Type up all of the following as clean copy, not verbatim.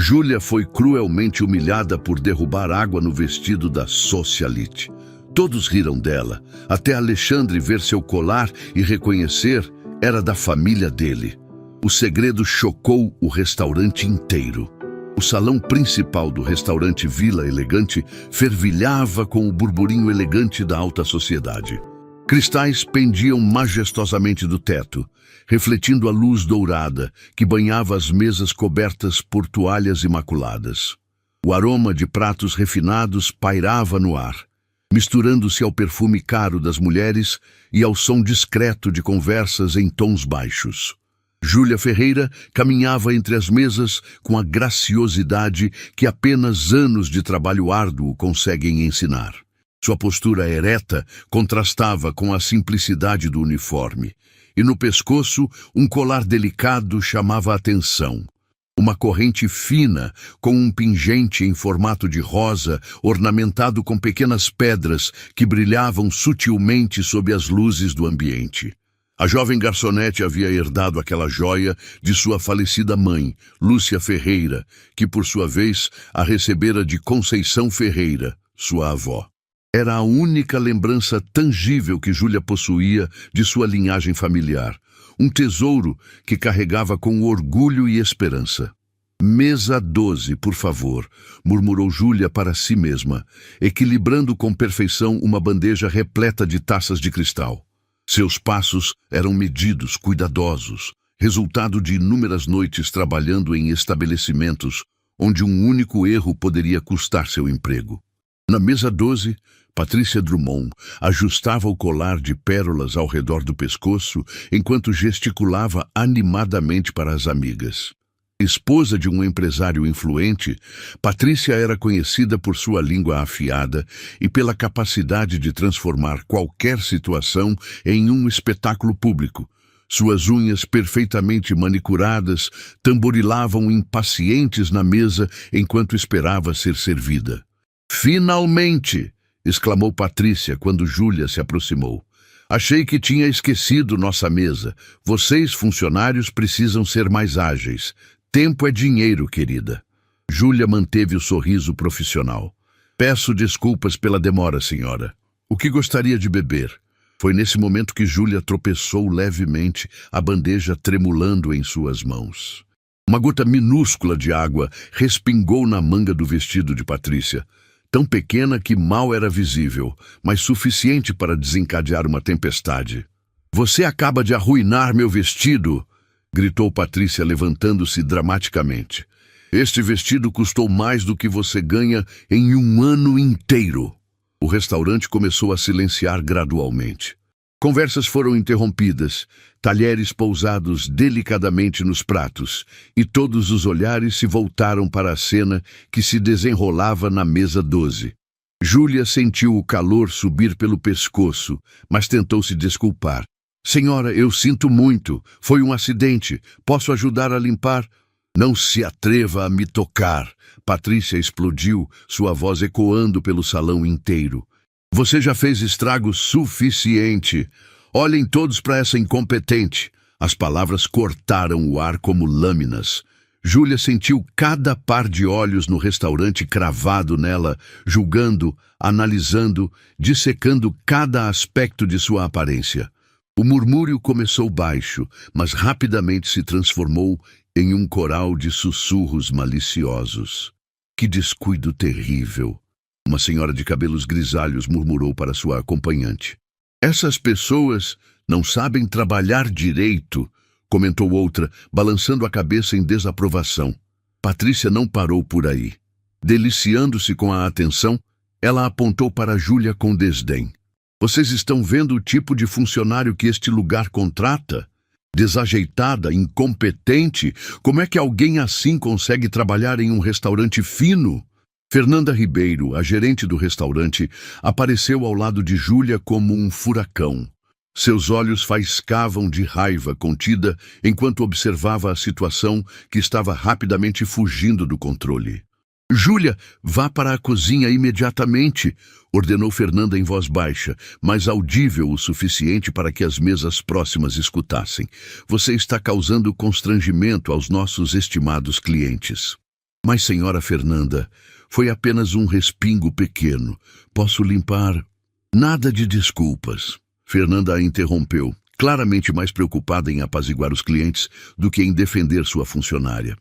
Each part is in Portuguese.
Júlia foi cruelmente humilhada por derrubar água no vestido da socialite. Todos riram dela, até Alexandre ver seu colar e reconhecer era da família dele. O segredo chocou o restaurante inteiro. O salão principal do restaurante Vila Elegante fervilhava com o burburinho elegante da alta sociedade. Cristais pendiam majestosamente do teto, refletindo a luz dourada que banhava as mesas cobertas por toalhas imaculadas. O aroma de pratos refinados pairava no ar, misturando-se ao perfume caro das mulheres e ao som discreto de conversas em tons baixos. Júlia Ferreira caminhava entre as mesas com a graciosidade que apenas anos de trabalho árduo conseguem ensinar. Sua postura ereta contrastava com a simplicidade do uniforme, e no pescoço um colar delicado chamava a atenção. Uma corrente fina com um pingente em formato de rosa, ornamentado com pequenas pedras que brilhavam sutilmente sob as luzes do ambiente. A jovem garçonete havia herdado aquela joia de sua falecida mãe, Lúcia Ferreira, que por sua vez a recebera de Conceição Ferreira, sua avó. Era a única lembrança tangível que Júlia possuía de sua linhagem familiar, um tesouro que carregava com orgulho e esperança. Mesa 12, por favor, murmurou Júlia para si mesma, equilibrando com perfeição uma bandeja repleta de taças de cristal. Seus passos eram medidos, cuidadosos, resultado de inúmeras noites trabalhando em estabelecimentos onde um único erro poderia custar seu emprego. Na mesa 12, Patrícia Drummond ajustava o colar de pérolas ao redor do pescoço enquanto gesticulava animadamente para as amigas. Esposa de um empresário influente, Patrícia era conhecida por sua língua afiada e pela capacidade de transformar qualquer situação em um espetáculo público. Suas unhas perfeitamente manicuradas tamborilavam impacientes na mesa enquanto esperava ser servida. "Finalmente!" exclamou Patrícia quando Júlia se aproximou. "Achei que tinha esquecido nossa mesa. Vocês, funcionários, precisam ser mais ágeis. Tempo é dinheiro, querida." Júlia manteve o sorriso profissional. "Peço desculpas pela demora, senhora. O que gostaria de beber?" Foi nesse momento que Júlia tropeçou levemente, a bandeja tremulando em suas mãos. Uma gota minúscula de água respingou na manga do vestido de Patrícia, tão pequena que mal era visível, mas suficiente para desencadear uma tempestade. "Você acaba de arruinar meu vestido!" gritou Patrícia, levantando-se dramaticamente. "Este vestido custou mais do que você ganha em um ano inteiro." O restaurante começou a silenciar gradualmente. Conversas foram interrompidas, talheres pousados delicadamente nos pratos, e todos os olhares se voltaram para a cena que se desenrolava na mesa 12. Júlia sentiu o calor subir pelo pescoço, mas tentou se desculpar. "Senhora, eu sinto muito. Foi um acidente. Posso ajudar a limpar?" "Não se atreva a me tocar!" Patrícia explodiu, sua voz ecoando pelo salão inteiro. "Você já fez estrago suficiente. Olhem todos para essa incompetente." As palavras cortaram o ar como lâminas. Júlia sentiu cada par de olhos no restaurante cravado nela, julgando, analisando, dissecando cada aspecto de sua aparência. O murmúrio começou baixo, mas rapidamente se transformou em um coral de sussurros maliciosos. "Que descuido terrível!" Uma senhora de cabelos grisalhos murmurou para sua acompanhante. "Essas pessoas não sabem trabalhar direito", comentou outra, balançando a cabeça em desaprovação. Patrícia não parou por aí. Deliciando-se com a atenção, ela apontou para Júlia com desdém. "Vocês estão vendo o tipo de funcionário que este lugar contrata? Desajeitada, incompetente, como é que alguém assim consegue trabalhar em um restaurante fino?" Fernanda Ribeiro, a gerente do restaurante, apareceu ao lado de Júlia como um furacão. Seus olhos faiscavam de raiva contida enquanto observava a situação que estava rapidamente fugindo do controle. "Júlia, vá para a cozinha imediatamente", ordenou Fernanda em voz baixa, mas audível o suficiente para que as mesas próximas escutassem. "Você está causando constrangimento aos nossos estimados clientes." Mas, senhora Fernanda, foi apenas um respingo pequeno. Posso limpar? Nada de desculpas. Fernanda a interrompeu, claramente mais preocupada em apaziguar os clientes do que em defender sua funcionária.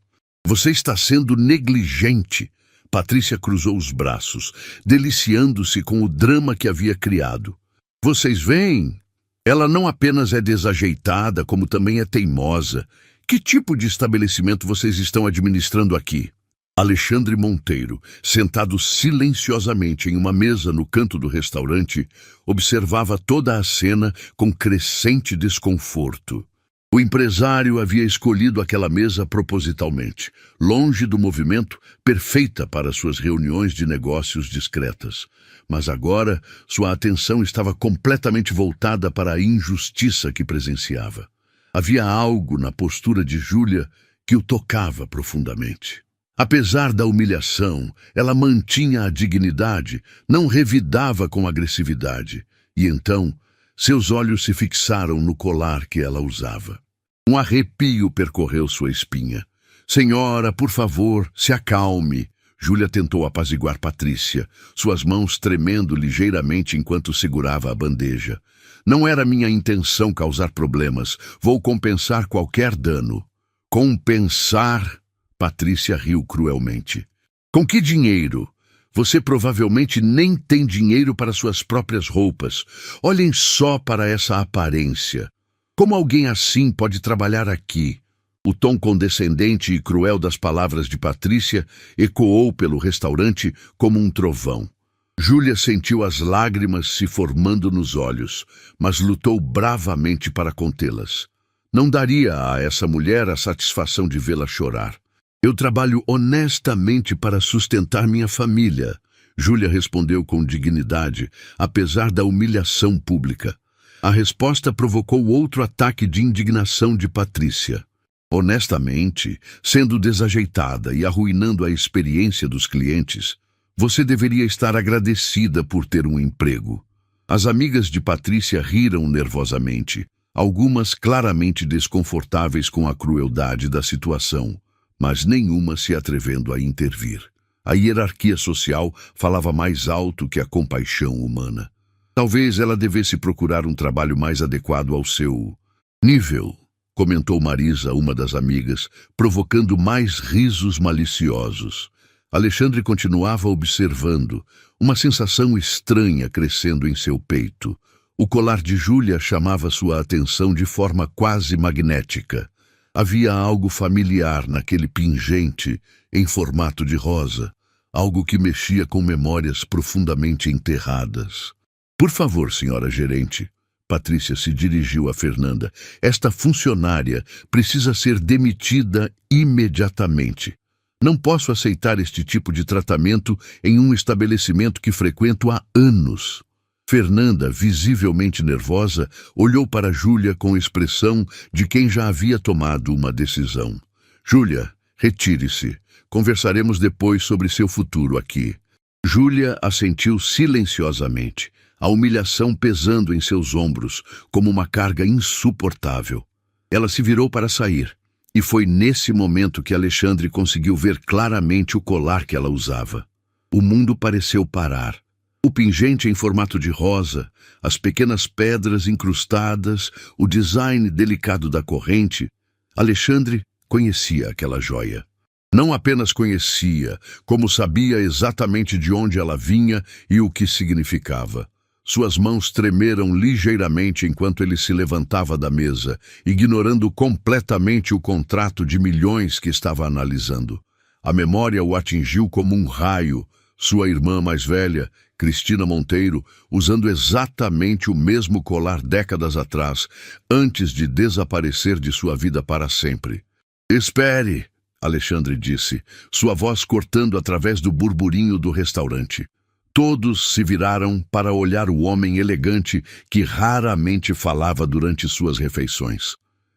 Você está sendo negligente. Patrícia cruzou os braços, deliciando-se com o drama que havia criado. Vocês veem? Ela não apenas é desajeitada, como também é teimosa. Que tipo de estabelecimento vocês estão administrando aqui? Alexandre Monteiro, sentado silenciosamente em uma mesa no canto do restaurante, observava toda a cena com crescente desconforto. O empresário havia escolhido aquela mesa propositalmente, longe do movimento, perfeita para suas reuniões de negócios discretas. Mas agora, sua atenção estava completamente voltada para a injustiça que presenciava. Havia algo na postura de Júlia que o tocava profundamente. Apesar da humilhação, ela mantinha a dignidade, não revidava com agressividade. E então, seus olhos se fixaram no colar que ela usava. Um arrepio percorreu sua espinha. Senhora, por favor, se acalme. Júlia tentou apaziguar Patrícia, suas mãos tremendo ligeiramente enquanto segurava a bandeja. Não era minha intenção causar problemas. Vou compensar qualquer dano. Compensar? Patrícia riu cruelmente. Com que dinheiro? Você provavelmente nem tem dinheiro para suas próprias roupas. Olhem só para essa aparência. Como alguém assim pode trabalhar aqui? O tom condescendente e cruel das palavras de Patrícia ecoou pelo restaurante como um trovão. Júlia sentiu as lágrimas se formando nos olhos, mas lutou bravamente para contê-las. Não daria a essa mulher a satisfação de vê-la chorar. Eu trabalho honestamente para sustentar minha família, Júlia respondeu com dignidade, apesar da humilhação pública. A resposta provocou outro ataque de indignação de Patrícia. Honestamente, sendo desajeitada e arruinando a experiência dos clientes, você deveria estar agradecida por ter um emprego. As amigas de Patrícia riram nervosamente, algumas claramente desconfortáveis com a crueldade da situação, mas nenhuma se atrevendo a intervir. A hierarquia social falava mais alto que a compaixão humana. Talvez ela devesse procurar um trabalho mais adequado ao seu nível, comentou Marisa, uma das amigas, provocando mais risos maliciosos. Alexandre continuava observando, uma sensação estranha crescendo em seu peito. O colar de Júlia chamava sua atenção de forma quase magnética. Havia algo familiar naquele pingente em formato de rosa, algo que mexia com memórias profundamente enterradas. Por favor, senhora gerente. Patrícia se dirigiu a Fernanda. Esta funcionária precisa ser demitida imediatamente. Não posso aceitar este tipo de tratamento em um estabelecimento que frequento há anos. Fernanda, visivelmente nervosa, olhou para Júlia com expressão de quem já havia tomado uma decisão. Júlia, retire-se. Conversaremos depois sobre seu futuro aqui. Júlia assentiu silenciosamente, a humilhação pesando em seus ombros como uma carga insuportável. Ela se virou para sair, e foi nesse momento que Alexandre conseguiu ver claramente o colar que ela usava. O mundo pareceu parar. O pingente em formato de rosa, as pequenas pedras incrustadas, o design delicado da corrente. Alexandre conhecia aquela joia. Não apenas conhecia, como sabia exatamente de onde ela vinha e o que significava. Suas mãos tremeram ligeiramente enquanto ele se levantava da mesa, ignorando completamente o contrato de milhões que estava analisando. A memória o atingiu como um raio. Sua irmã mais velha, Cristina Monteiro, usando exatamente o mesmo colar décadas atrás, antes de desaparecer de sua vida para sempre. Espere, Alexandre disse, sua voz cortando através do burburinho do restaurante. Todos se viraram para olhar o homem elegante que raramente falava durante suas refeições.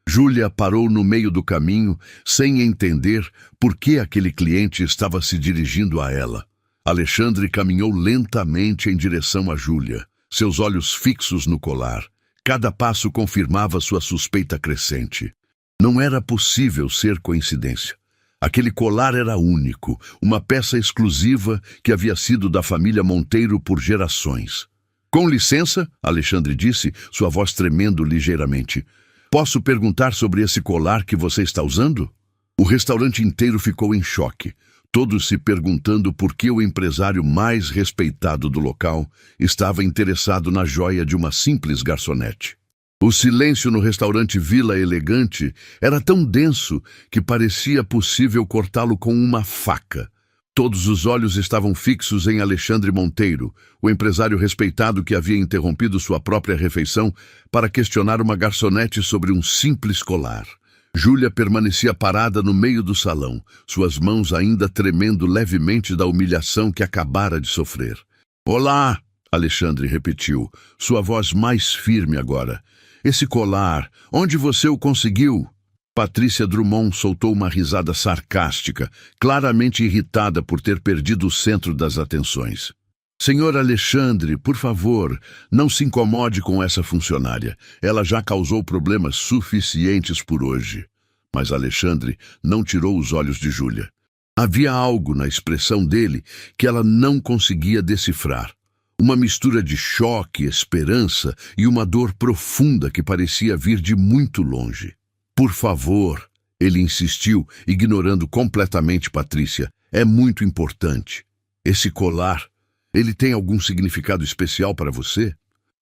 Júlia parou no meio do caminho, sem entender por que aquele cliente estava se dirigindo a ela. Alexandre caminhou lentamente em direção a Júlia, seus olhos fixos no colar. Cada passo confirmava sua suspeita crescente. Não era possível ser coincidência. Aquele colar era único, uma peça exclusiva que havia sido da família Monteiro por gerações. Com licença, Alexandre disse, sua voz tremendo ligeiramente. Posso perguntar sobre esse colar que você está usando? O restaurante inteiro ficou em choque, todos se perguntando por que o empresário mais respeitado do local estava interessado na joia de uma simples garçonete. O silêncio no restaurante Vila Elegante era tão denso que parecia possível cortá-lo com uma faca. Todos os olhos estavam fixos em Alexandre Monteiro, o empresário respeitado que havia interrompido sua própria refeição para questionar uma garçonete sobre um simples colar. Júlia permanecia parada no meio do salão, suas mãos ainda tremendo levemente da humilhação que acabara de sofrer. "Olá!" Alexandre repetiu, sua voz mais firme agora. "Esse colar, onde você o conseguiu?" Patrícia Drummond soltou uma risada sarcástica, claramente irritada por ter perdido o centro das atenções. "Senhor Alexandre, por favor, não se incomode com essa funcionária. Ela já causou problemas suficientes por hoje." Mas Alexandre não tirou os olhos de Júlia. Havia algo na expressão dele que ela não conseguia decifrar. Uma mistura de choque, esperança e uma dor profunda que parecia vir de muito longe. "Por favor", ele insistiu, ignorando completamente Patrícia. "É muito importante. Esse colar, ele tem algum significado especial para você?"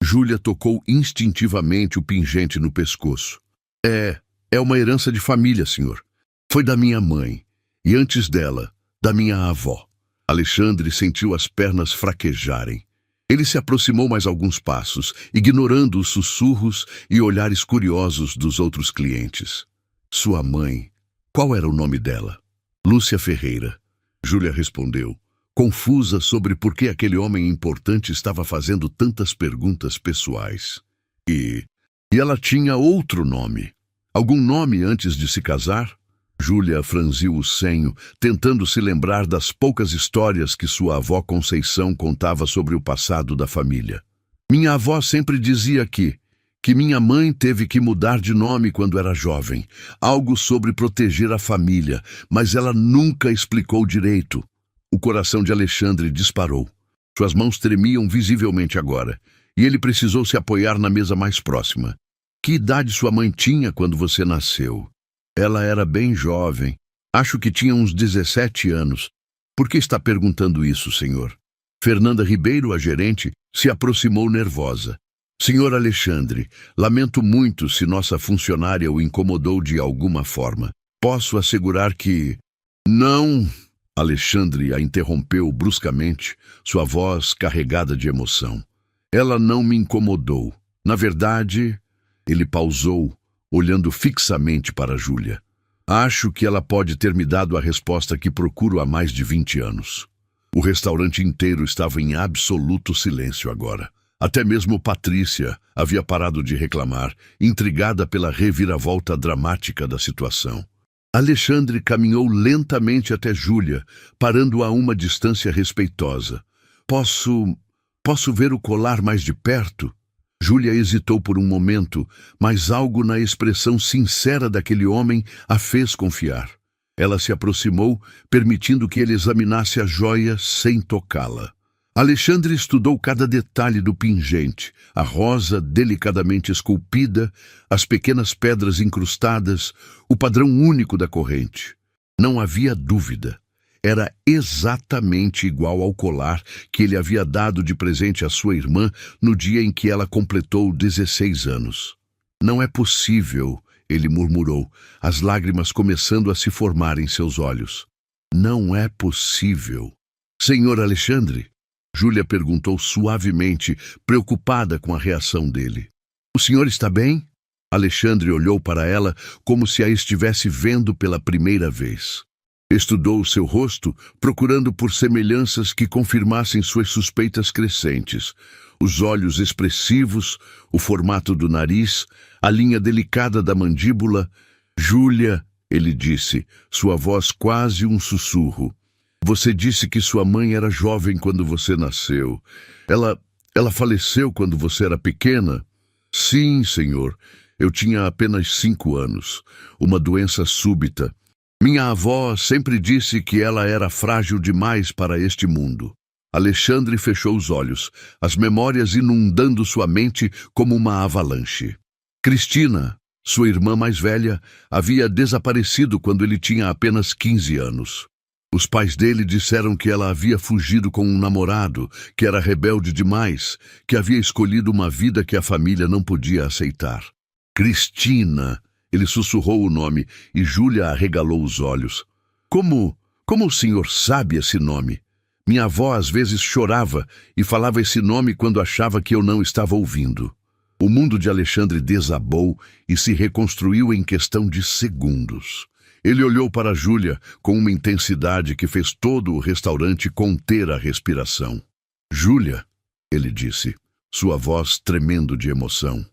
Júlia tocou instintivamente o pingente no pescoço. É uma herança de família, senhor. Foi da minha mãe, e antes dela, da minha avó." Alexandre sentiu as pernas fraquejarem. Ele se aproximou mais alguns passos, ignorando os sussurros e olhares curiosos dos outros clientes. "Sua mãe, qual era o nome dela?" "Lúcia Ferreira." Júlia respondeu, confusa sobre por que aquele homem importante estava fazendo tantas perguntas pessoais. E ela tinha outro nome. Algum nome antes de se casar? Júlia franziu o senho, tentando se lembrar das poucas histórias que sua avó Conceição contava sobre o passado da família. "Minha avó sempre dizia que minha mãe teve que mudar de nome quando era jovem, algo sobre proteger a família, mas ela nunca explicou direito." O coração de Alexandre disparou. Suas mãos tremiam visivelmente agora, e ele precisou se apoiar na mesa mais próxima. "Que idade sua mãe tinha quando você nasceu?" "Ela era bem jovem. Acho que tinha uns 17 anos. Por que está perguntando isso, senhor?" Fernanda Ribeiro, a gerente, se aproximou nervosa. "Senhor Alexandre, lamento muito se nossa funcionária o incomodou de alguma forma. Posso assegurar que..." "Não!" Alexandre a interrompeu bruscamente, sua voz carregada de emoção. "Ela não me incomodou. Na verdade..." Ele pausou, olhando fixamente para Júlia. "Acho que ela pode ter me dado a resposta que procuro há mais de 20 anos." O restaurante inteiro estava em absoluto silêncio agora. Até mesmo Patrícia havia parado de reclamar, intrigada pela reviravolta dramática da situação. Alexandre caminhou lentamente até Júlia, parando a uma distância respeitosa. Posso ver o colar mais de perto?" Júlia hesitou por um momento, mas algo na expressão sincera daquele homem a fez confiar. Ela se aproximou, permitindo que ele examinasse a joia sem tocá-la. Alexandre estudou cada detalhe do pingente, a rosa delicadamente esculpida, as pequenas pedras incrustadas, o padrão único da corrente. Não havia dúvida. Era exatamente igual ao colar que ele havia dado de presente à sua irmã no dia em que ela completou 16 anos. "Não é possível", ele murmurou, as lágrimas começando a se formar em seus olhos. "Não é possível." "Senhor Alexandre?" Júlia perguntou suavemente, preocupada com a reação dele. "O senhor está bem?" Alexandre olhou para ela como se a estivesse vendo pela primeira vez. Estudou seu rosto, procurando por semelhanças que confirmassem suas suspeitas crescentes. Os olhos expressivos, o formato do nariz, a linha delicada da mandíbula. "Júlia", ele disse, sua voz quase um sussurro. "Você disse que sua mãe era jovem quando você nasceu. Ela faleceu quando você era pequena?" "Sim, senhor. Eu tinha apenas 5 anos. Uma doença súbita. Minha avó sempre disse que ela era frágil demais para este mundo. Alexandre fechou os olhos, as memórias inundando sua mente como uma avalanche. Cristina, sua irmã mais velha, havia desaparecido quando ele tinha apenas 15 anos. Os pais dele disseram que ela havia fugido com um namorado, que era rebelde demais, que havia escolhido uma vida que a família não podia aceitar. Cristina! Ele sussurrou o nome e Júlia arregalou os olhos. Como o senhor sabe esse nome? Minha avó às vezes chorava e falava esse nome quando achava que eu não estava ouvindo. O mundo de Alexandre desabou e se reconstruiu em questão de segundos. Ele olhou para Júlia com uma intensidade que fez todo o restaurante conter a respiração. Júlia, ele disse, sua voz tremendo de emoção.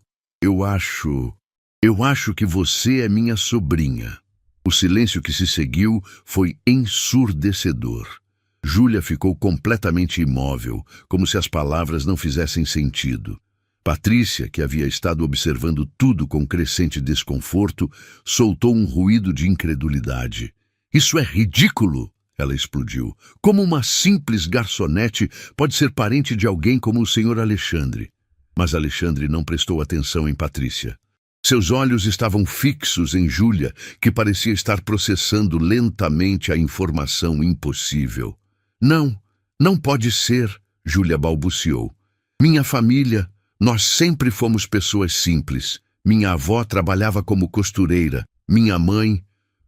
Eu acho que você é minha sobrinha. O silêncio que se seguiu foi ensurdecedor. Júlia ficou completamente imóvel, como se as palavras não fizessem sentido. Patrícia, que havia estado observando tudo com crescente desconforto, soltou um ruído de incredulidade. Isso é ridículo! Ela explodiu. Como uma simples garçonete pode ser parente de alguém como o senhor Alexandre? Mas Alexandre não prestou atenção em Patrícia. Seus olhos estavam fixos em Júlia, que parecia estar processando lentamente a informação impossível. Não pode ser, Júlia balbuciou. Minha família, nós sempre fomos pessoas simples. Minha avó trabalhava como costureira.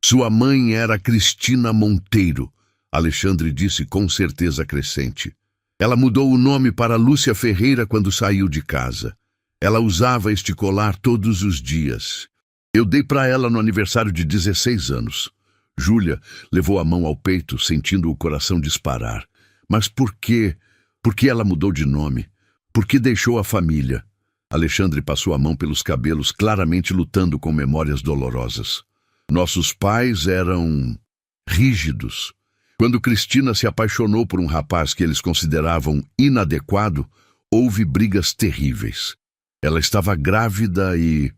Sua mãe era Cristina Monteiro, Alexandre disse com certeza crescente. Ela mudou o nome para Lúcia Ferreira quando saiu de casa. Ela usava este colar todos os dias. Eu dei para ela no aniversário de 16 anos. Júlia levou a mão ao peito, sentindo o coração disparar. Mas por quê? Por que ela mudou de nome? Por que deixou a família? Alexandre passou a mão pelos cabelos, claramente lutando com memórias dolorosas. Nossos pais eram rígidos. Quando Cristina se apaixonou por um rapaz que eles consideravam inadequado, houve brigas terríveis. Ela estava grávida e...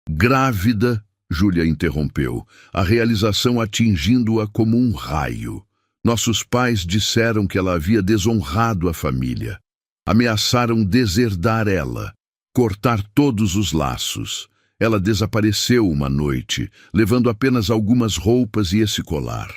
Grávida, Júlia interrompeu, a realização atingindo-a como um raio. Nossos pais disseram que ela havia desonrado a família. Ameaçaram deserdar ela, cortar todos os laços. Ela desapareceu uma noite, levando apenas algumas roupas e esse colar.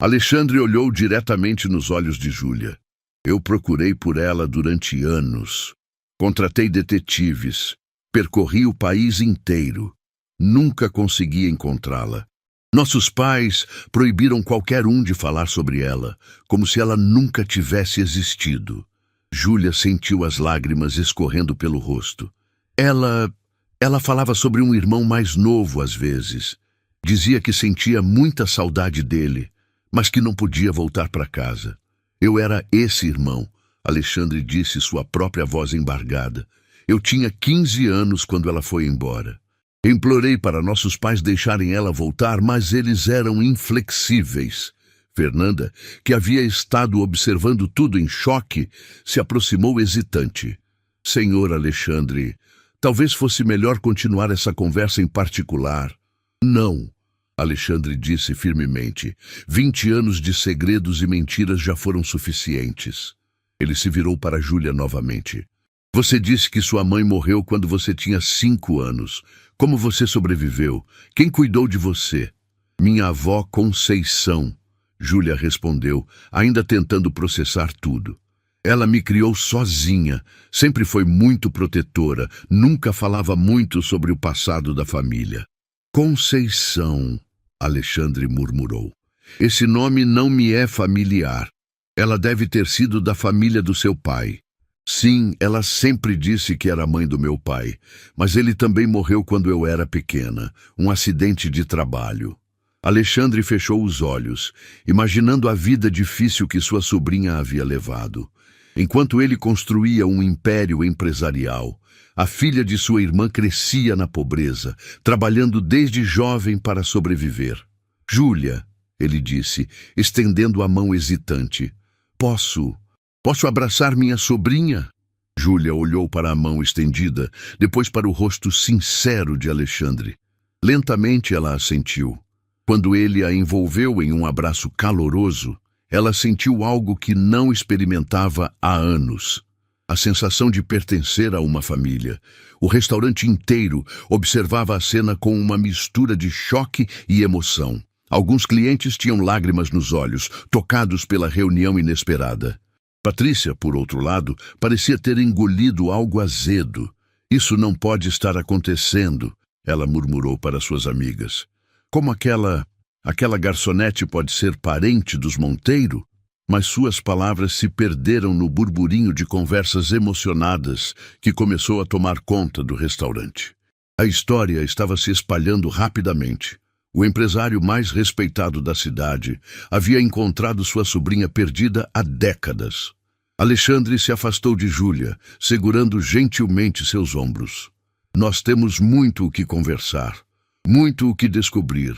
Alexandre olhou diretamente nos olhos de Júlia. Eu procurei por ela durante anos. Contratei detetives. Percorri o país inteiro. Nunca consegui encontrá-la. Nossos pais proibiram qualquer um de falar sobre ela, como se ela nunca tivesse existido. Júlia sentiu as lágrimas escorrendo pelo rosto. Ela falava sobre um irmão mais novo às vezes. Dizia que sentia muita saudade dele, mas que não podia voltar para casa. Eu era esse irmão, Alexandre disse, sua própria voz embargada. Eu tinha 15 anos quando ela foi embora. Implorei para nossos pais deixarem ela voltar, mas eles eram inflexíveis. Fernanda, que havia estado observando tudo em choque, se aproximou hesitante. Senhor Alexandre, talvez fosse melhor continuar essa conversa em particular. Não, Alexandre disse firmemente. 20 anos de segredos e mentiras já foram suficientes. Ele se virou para Júlia novamente. Você disse que sua mãe morreu quando você tinha 5 anos. Como você sobreviveu? Quem cuidou de você? Minha avó Conceição, Júlia respondeu, ainda tentando processar tudo. Ela me criou sozinha, sempre foi muito protetora, nunca falava muito sobre o passado da família. Conceição, Alexandre murmurou. Esse nome não me é familiar. Ela deve ter sido da família do seu pai. Sim, ela sempre disse que era mãe do meu pai, mas ele também morreu quando eu era pequena, um acidente de trabalho. Alexandre fechou os olhos, imaginando a vida difícil que sua sobrinha havia levado. Enquanto ele construía um império empresarial, a filha de sua irmã crescia na pobreza, trabalhando desde jovem para sobreviver. Júlia, ele disse, estendendo a mão hesitante, Posso abraçar minha sobrinha? Júlia olhou para a mão estendida, depois para o rosto sincero de Alexandre. Lentamente ela assentiu. Quando ele a envolveu em um abraço caloroso, ela sentiu algo que não experimentava há anos. A sensação de pertencer a uma família. O restaurante inteiro observava a cena com uma mistura de choque e emoção. Alguns clientes tinham lágrimas nos olhos, tocados pela reunião inesperada. Patrícia, por outro lado, parecia ter engolido algo azedo. Isso não pode estar acontecendo, ela murmurou para suas amigas. Como aquela garçonete pode ser parente dos Monteiro? Mas suas palavras se perderam no burburinho de conversas emocionadas que começou a tomar conta do restaurante. A história estava se espalhando rapidamente. O empresário mais respeitado da cidade havia encontrado sua sobrinha perdida há décadas. Alexandre se afastou de Júlia, segurando gentilmente seus ombros. Nós temos muito o que conversar, muito o que descobrir.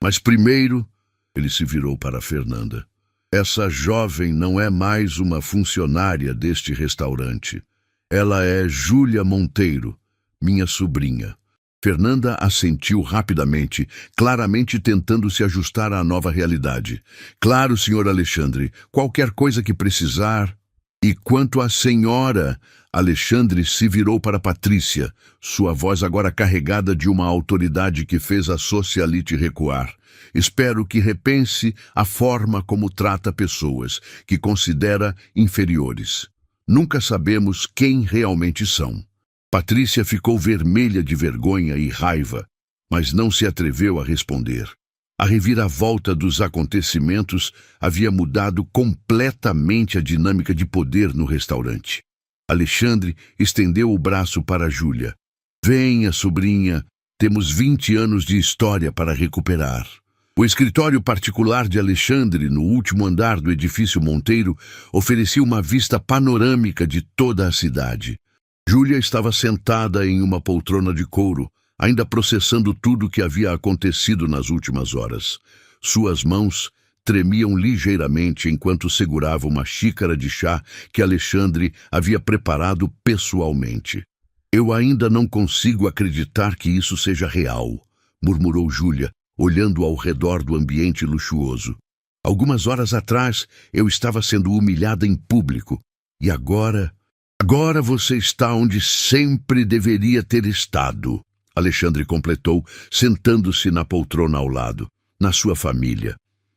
Mas primeiro, ele se virou para Fernanda. Essa jovem não é mais uma funcionária deste restaurante. Ela é Júlia Monteiro, minha sobrinha. Fernanda assentiu rapidamente, claramente tentando se ajustar à nova realidade. Claro, senhor Alexandre, qualquer coisa que precisar. E quanto à senhora, Alexandre se virou para Patrícia, sua voz agora carregada de uma autoridade que fez a socialite recuar. Espero que repense a forma como trata pessoas que considera inferiores. Nunca sabemos quem realmente são. Patrícia ficou vermelha de vergonha e raiva, mas não se atreveu a responder. A reviravolta dos acontecimentos havia mudado completamente a dinâmica de poder no restaurante. Alexandre estendeu o braço para Júlia. Venha, sobrinha, temos 20 anos de história para recuperar. O escritório particular de Alexandre, no último andar do edifício Monteiro, oferecia uma vista panorâmica de toda a cidade. Júlia estava sentada em uma poltrona de couro, ainda processando tudo o que havia acontecido nas últimas horas. Suas mãos tremiam ligeiramente enquanto segurava uma xícara de chá que Alexandre havia preparado pessoalmente. Eu ainda não consigo acreditar que isso seja real, murmurou Júlia, olhando ao redor do ambiente luxuoso. Algumas horas atrás eu estava sendo humilhada em público, e agora você está onde sempre deveria ter estado, Alexandre completou, sentando-se na poltrona ao lado, na sua família.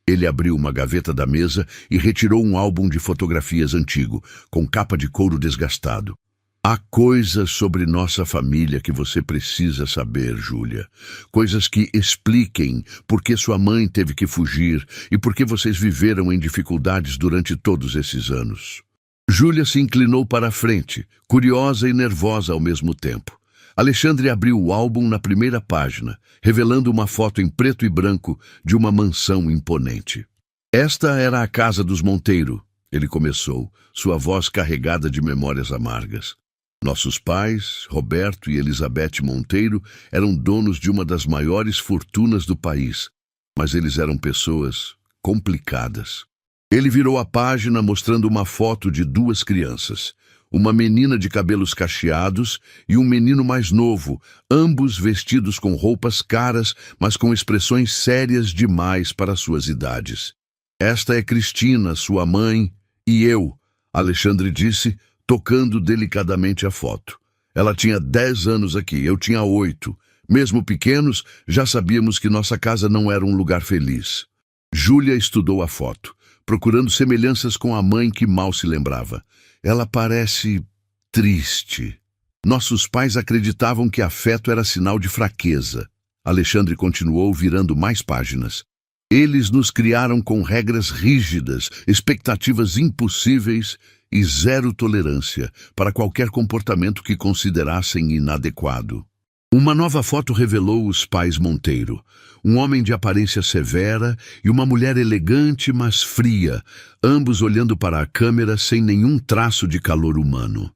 Ele abriu uma gaveta da mesa e retirou um álbum de fotografias antigo, com capa de couro desgastado. Há coisas sobre nossa família que você precisa saber, Júlia. Coisas que expliquem por que sua mãe teve que fugir e por que vocês viveram em dificuldades durante todos esses anos. Júlia se inclinou para a frente, curiosa e nervosa ao mesmo tempo. Alexandre abriu o álbum na primeira página, revelando uma foto em preto e branco de uma mansão imponente. Esta era a casa dos Monteiro, ele começou, sua voz carregada de memórias amargas. Nossos pais, Roberto e Elizabeth Monteiro, eram donos de uma das maiores fortunas do país, mas eles eram pessoas complicadas. Ele virou a página mostrando uma foto de duas crianças, uma menina de cabelos cacheados e um menino mais novo, ambos vestidos com roupas caras, mas com expressões sérias demais para suas idades. Esta é Cristina, sua mãe, e eu, Alexandre disse, tocando delicadamente a foto. Ela tinha 10 anos aqui, eu tinha 8. Mesmo pequenos, já sabíamos que nossa casa não era um lugar feliz. Júlia estudou a foto, procurando semelhanças com a mãe que mal se lembrava. Ela parece triste. Nossos pais acreditavam que afeto era sinal de fraqueza. Alexandre continuou, virando mais páginas. Eles nos criaram com regras rígidas, expectativas impossíveis e zero tolerância para qualquer comportamento que considerassem inadequado. Uma nova foto revelou os pais Monteiro, um homem de aparência severa e uma mulher elegante, mas fria, ambos olhando para a câmera sem nenhum traço de calor humano.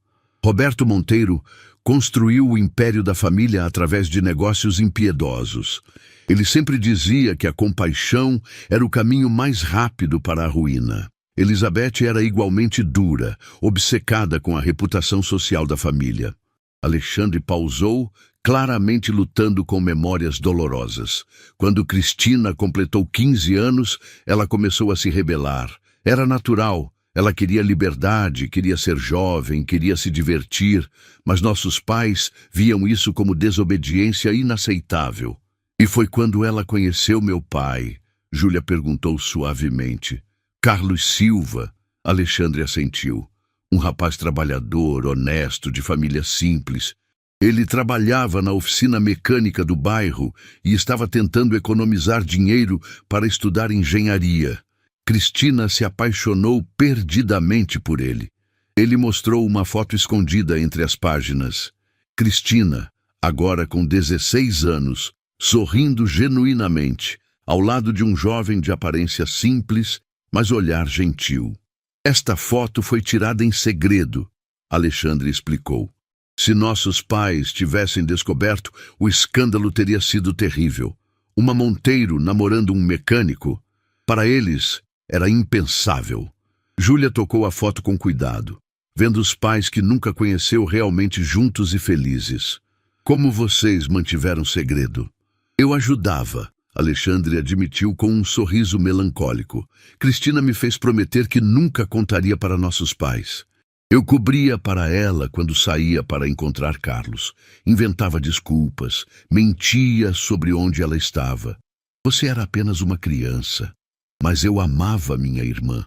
Roberto Monteiro construiu o império da família através de negócios impiedosos. Ele sempre dizia que a compaixão era o caminho mais rápido para a ruína. Elizabeth era igualmente dura, obcecada com a reputação social da família. Alexandre pausou, claramente lutando com memórias dolorosas. Quando Cristina completou 15 anos, ela começou a se rebelar. Era natural. Ela queria liberdade, queria ser jovem, queria se divertir, mas nossos pais viam isso como desobediência inaceitável. E foi quando ela conheceu meu pai. Júlia perguntou suavemente. Carlos Silva. Alexandre assentiu. Um rapaz trabalhador, honesto, de família simples. Ele trabalhava na oficina mecânica do bairro e estava tentando economizar dinheiro para estudar engenharia. Cristina se apaixonou perdidamente por ele. Ele mostrou uma foto escondida entre as páginas. Cristina, agora com 16 anos, sorrindo genuinamente, ao lado de um jovem de aparência simples, mas olhar gentil. Esta foto foi tirada em segredo, Alexandre explicou. Se nossos pais tivessem descoberto, o escândalo teria sido terrível. Uma Monteiro namorando um mecânico, para eles, era impensável. Júlia tocou a foto com cuidado, vendo os pais que nunca conheceu realmente juntos e felizes. Como vocês mantiveram segredo? Eu ajudava, Alexandre admitiu com um sorriso melancólico. Cristina me fez prometer que nunca contaria para nossos pais. Eu cobria para ela quando saía para encontrar Carlos. Inventava desculpas, mentia sobre onde ela estava. Você era apenas uma criança. Mas eu amava minha irmã.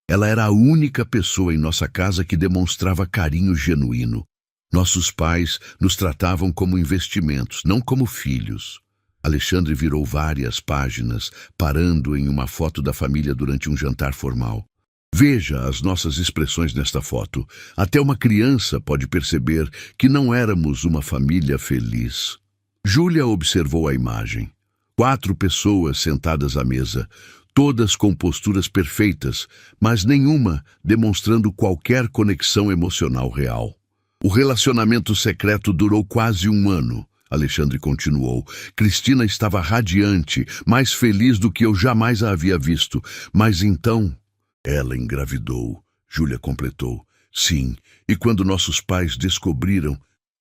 Ela era a única pessoa em nossa casa que demonstrava carinho genuíno. Nossos pais nos tratavam como investimentos, não como filhos. Alexandre virou várias páginas, parando em uma foto da família durante um jantar formal. Veja as nossas expressões nesta foto. Até uma criança pode perceber que não éramos uma família feliz. Júlia observou a imagem. 4 pessoas sentadas à mesa, todas com posturas perfeitas, mas nenhuma demonstrando qualquer conexão emocional real. O relacionamento secreto durou quase 1 ano, Alexandre continuou. Cristina estava radiante, mais feliz do que eu jamais a havia visto. Mas então, ela engravidou, Júlia completou. Sim, e quando nossos pais descobriram,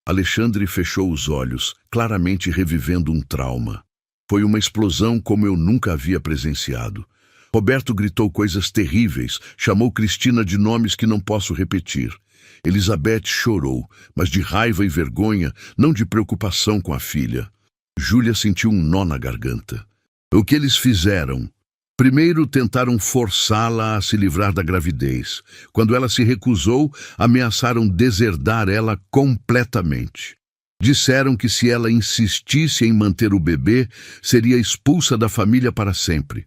Alexandre fechou os olhos, claramente revivendo um trauma. Foi uma explosão como eu nunca havia presenciado. Roberto gritou coisas terríveis, chamou Cristina de nomes que não posso repetir. Elizabeth chorou, mas de raiva e vergonha, não de preocupação com a filha. Júlia sentiu um nó na garganta. O que eles fizeram? Primeiro tentaram forçá-la a se livrar da gravidez. Quando ela se recusou, ameaçaram deserdar ela completamente. Disseram que se ela insistisse em manter o bebê, seria expulsa da família para sempre.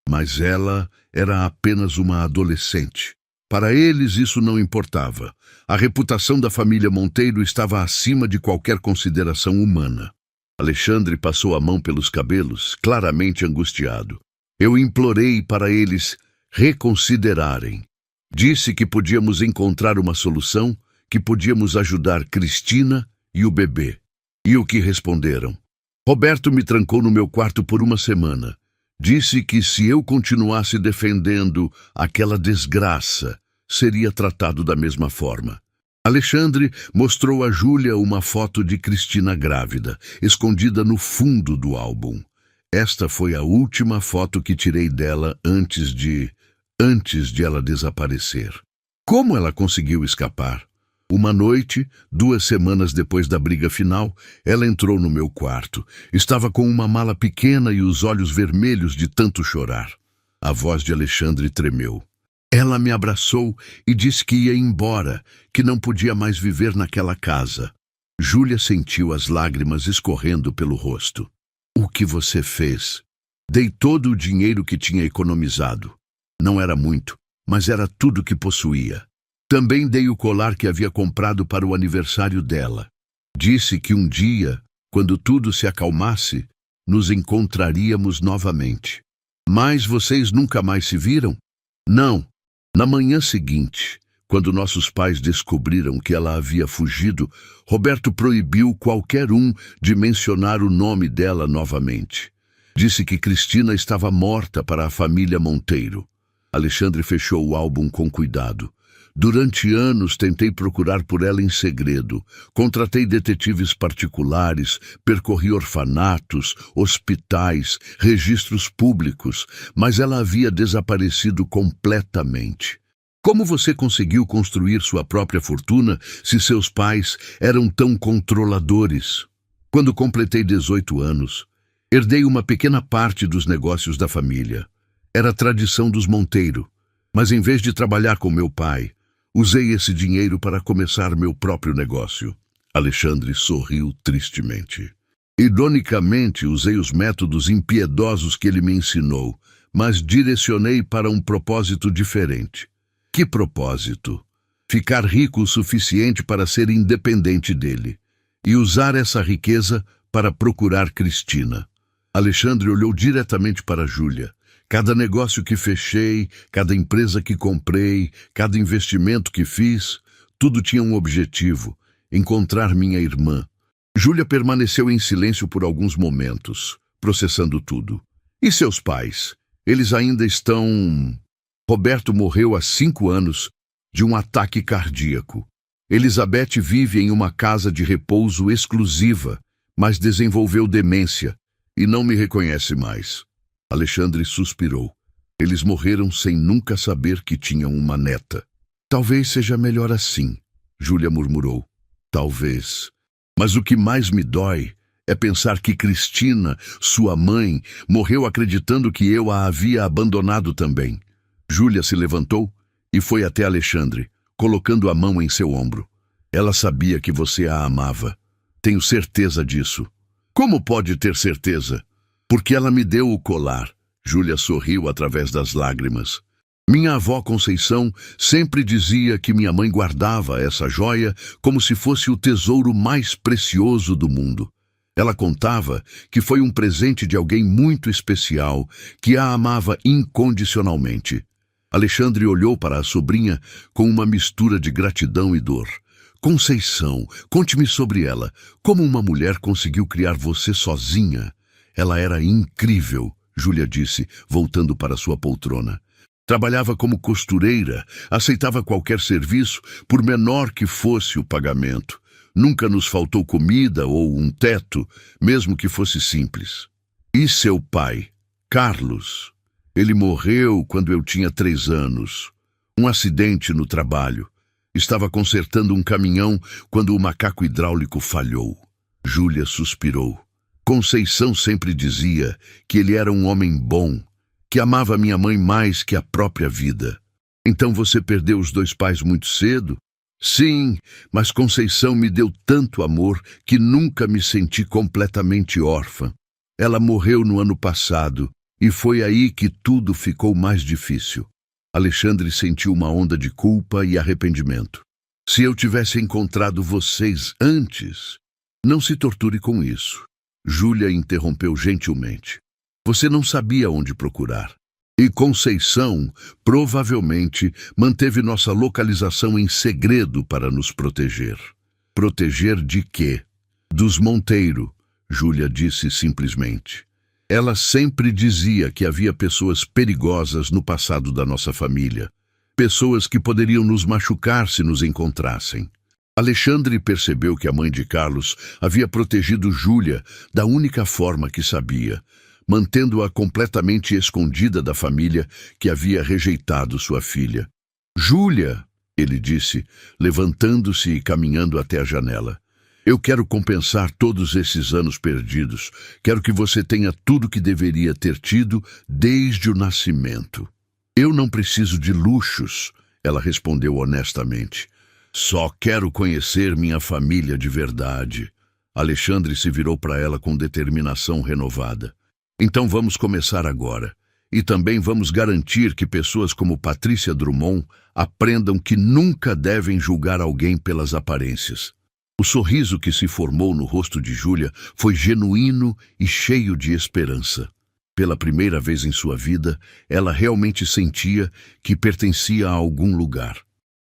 Mas ela era apenas uma adolescente. Para eles isso não importava. A reputação da família Monteiro estava acima de qualquer consideração humana. Alexandre passou a mão pelos cabelos, claramente angustiado. Eu implorei para eles reconsiderarem. Disse que podíamos encontrar uma solução, que podíamos ajudar Cristina e o bebê. E o que responderam? Roberto me trancou no meu quarto por 1 semana. Disse que se eu continuasse defendendo aquela desgraça, seria tratado da mesma forma. Alexandre mostrou a Júlia uma foto de Cristina grávida, escondida no fundo do álbum. Esta foi a última foto que tirei dela antes de ela desaparecer. Como ela conseguiu escapar? Uma noite, 2 semanas depois da briga final, ela entrou no meu quarto. Estava com uma mala pequena e os olhos vermelhos de tanto chorar. A voz de Alexandre tremeu. Ela me abraçou e disse que ia embora, que não podia mais viver naquela casa. Júlia sentiu as lágrimas escorrendo pelo rosto. O que você fez? Dei todo o dinheiro que tinha economizado. Não era muito, mas era tudo que possuía. Também dei o colar que havia comprado para o aniversário dela. Disse que um dia, quando tudo se acalmasse, nos encontraríamos novamente. Mas vocês nunca mais se viram? Não. Na manhã seguinte, quando nossos pais descobriram que ela havia fugido, Roberto proibiu qualquer um de mencionar o nome dela novamente. Disse que Cristina estava morta para a família Monteiro. Alexandre fechou o álbum com cuidado. Durante anos tentei procurar por ela em segredo. Contratei detetives particulares, percorri orfanatos, hospitais, registros públicos, mas ela havia desaparecido completamente. Como você conseguiu construir sua própria fortuna se seus pais eram tão controladores? Quando completei 18 anos, herdei uma pequena parte dos negócios da família. Era a tradição dos Monteiro, mas em vez de trabalhar com meu pai, usei esse dinheiro para começar meu próprio negócio. Alexandre sorriu tristemente. Ironicamente, usei os métodos impiedosos que ele me ensinou, mas direcionei para um propósito diferente. Que propósito? Ficar rico o suficiente para ser independente dele e usar essa riqueza para procurar Cristina. Alexandre olhou diretamente para Júlia. Cada negócio que fechei, cada empresa que comprei, cada investimento que fiz, tudo tinha um objetivo: encontrar minha irmã. Júlia permaneceu em silêncio por alguns momentos, processando tudo. E seus pais? Eles ainda estão... Roberto morreu há 5 anos de um ataque cardíaco. Elizabeth vive em uma casa de repouso exclusiva, mas desenvolveu demência e não me reconhece mais. Alexandre suspirou. Eles morreram sem nunca saber que tinham uma neta. Talvez seja melhor assim, Júlia murmurou. Talvez. Mas o que mais me dói é pensar que Cristina, sua mãe, morreu acreditando que eu a havia abandonado também. Júlia se levantou e foi até Alexandre, colocando a mão em seu ombro. Ela sabia que você a amava. Tenho certeza disso. Como pode ter certeza? Porque ela me deu o colar. Júlia sorriu através das lágrimas. Minha avó Conceição sempre dizia que minha mãe guardava essa joia como se fosse o tesouro mais precioso do mundo. Ela contava que foi um presente de alguém muito especial, que a amava incondicionalmente. Alexandre olhou para a sobrinha com uma mistura de gratidão e dor. Conceição, conte-me sobre ela. Como uma mulher conseguiu criar você sozinha? Ela era incrível, Júlia disse, voltando para sua poltrona. Trabalhava como costureira, aceitava qualquer serviço, por menor que fosse o pagamento. Nunca nos faltou comida ou um teto, mesmo que fosse simples. E seu pai, Carlos? Ele morreu quando eu tinha 3 anos. Um acidente no trabalho. Estava consertando um caminhão quando o macaco hidráulico falhou. Júlia suspirou. Conceição sempre dizia que ele era um homem bom, que amava minha mãe mais que a própria vida. Então você perdeu os 2 pais muito cedo? Sim, mas Conceição me deu tanto amor que nunca me senti completamente órfã. Ela morreu no ano passado e foi aí que tudo ficou mais difícil. Alexandre sentiu uma onda de culpa e arrependimento. Se eu tivesse encontrado vocês antes... Não se torture com isso. Júlia interrompeu gentilmente. Você não sabia onde procurar. E Conceição, provavelmente, manteve nossa localização em segredo para nos proteger. Proteger de quê? Dos Monteiro, Júlia disse simplesmente. Ela sempre dizia que havia pessoas perigosas no passado da nossa família. Pessoas que poderiam nos machucar se nos encontrassem. Alexandre percebeu que a mãe de Carlos havia protegido Júlia da única forma que sabia, mantendo-a completamente escondida da família que havia rejeitado sua filha. Júlia, ele disse, levantando-se e caminhando até a janela. Eu quero compensar todos esses anos perdidos. Quero que você tenha tudo que deveria ter tido desde o nascimento. Eu não preciso de luxos, ela respondeu honestamente. Só quero conhecer minha família de verdade. Alexandre se virou para ela com determinação renovada. Então vamos começar agora. E também vamos garantir que pessoas como Patrícia Drummond aprendam que nunca devem julgar alguém pelas aparências. O sorriso que se formou no rosto de Júlia foi genuíno e cheio de esperança. Pela primeira vez em sua vida, ela realmente sentia que pertencia a algum lugar.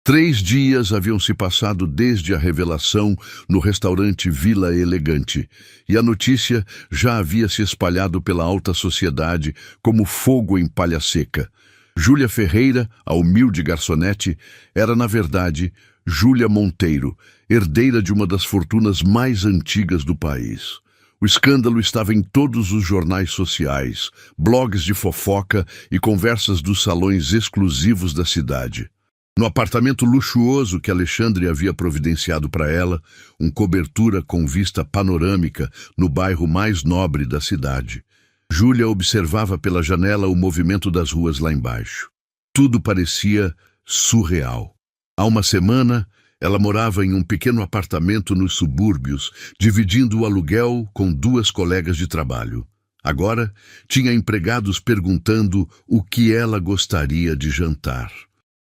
3 dias haviam se passado desde a revelação no restaurante Vila Elegante, e a notícia já havia se espalhado pela alta sociedade como fogo em palha seca. Júlia Ferreira, a humilde garçonete, era, na verdade, Júlia Monteiro, herdeira de uma das fortunas mais antigas do país. O escândalo estava em todos os jornais sociais, blogs de fofoca e conversas dos salões exclusivos da cidade. No apartamento luxuoso que Alexandre havia providenciado para ela, cobertura com vista panorâmica no bairro mais nobre da cidade, Júlia observava pela janela o movimento das ruas lá embaixo. Tudo parecia surreal. Há uma semana, ela morava em um pequeno apartamento nos subúrbios, dividindo o aluguel com 2 colegas de trabalho. Agora, tinha empregados perguntando o que ela gostaria de jantar.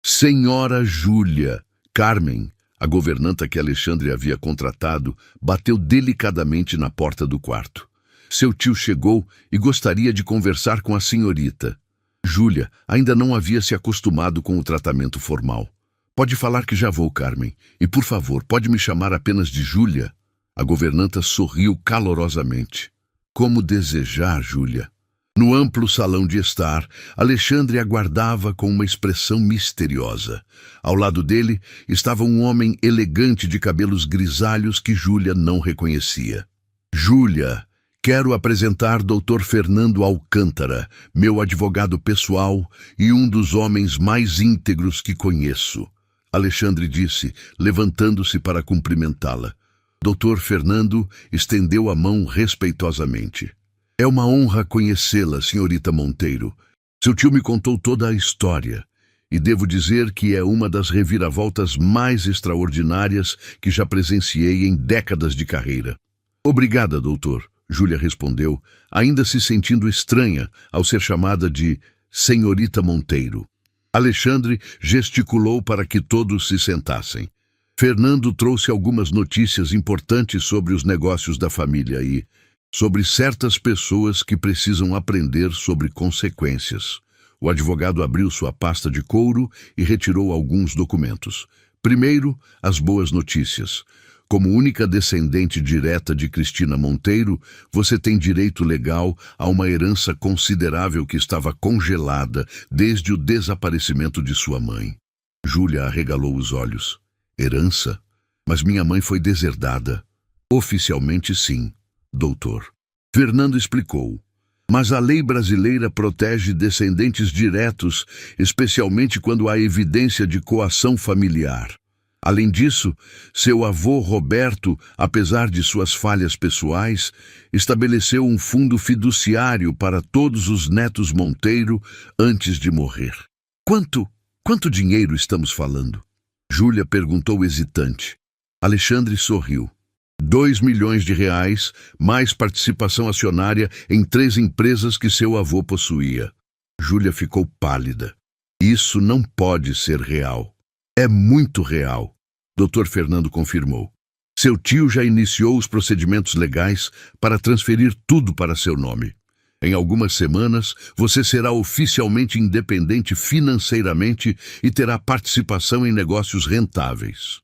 Senhora Júlia, Carmen, a governanta que Alexandre havia contratado, bateu delicadamente na porta do quarto. Seu tio chegou e gostaria de conversar com a senhorita. Júlia ainda não havia se acostumado com o tratamento formal. Pode falar que já vou, Carmen. E, por favor, pode me chamar apenas de Júlia? A governanta sorriu calorosamente. Como desejar, Júlia. No amplo salão de estar, Alexandre aguardava com uma expressão misteriosa. Ao lado dele estava um homem elegante de cabelos grisalhos que Júlia não reconhecia. Júlia, quero apresentar Dr. Fernando Alcântara, meu advogado pessoal e um dos homens mais íntegros que conheço. Alexandre disse, levantando-se para cumprimentá-la. Dr. Fernando estendeu a mão respeitosamente. É uma honra conhecê-la, senhorita Monteiro. Seu tio me contou toda a história, e devo dizer que é uma das reviravoltas mais extraordinárias que já presenciei em décadas de carreira. Obrigada, doutor, Júlia respondeu, ainda se sentindo estranha ao ser chamada de senhorita Monteiro. Alexandre gesticulou para que todos se sentassem. Fernando trouxe algumas notícias importantes sobre os negócios da família e sobre certas pessoas que precisam aprender sobre consequências. O advogado abriu sua pasta de couro e retirou alguns documentos. Primeiro, as boas notícias. Como única descendente direta de Cristina Monteiro, você tem direito legal a uma herança considerável que estava congelada desde o desaparecimento de sua mãe. Júlia arregalou os olhos. Herança? Mas minha mãe foi deserdada. Oficialmente sim, doutor. Fernando explicou. Mas a lei brasileira protege descendentes diretos, especialmente quando há evidência de coação familiar. Além disso, seu avô Roberto, apesar de suas falhas pessoais, estabeleceu um fundo fiduciário para todos os netos Monteiro antes de morrer. Quanto dinheiro estamos falando? Júlia perguntou hesitante. Alexandre sorriu. 2 milhões de reais, mais participação acionária em 3 empresas que seu avô possuía. Júlia ficou pálida. Isso não pode ser real. É muito real, Dr. Fernando confirmou. Seu tio já iniciou os procedimentos legais para transferir tudo para seu nome. Em algumas semanas, você será oficialmente independente financeiramente e terá participação em negócios rentáveis.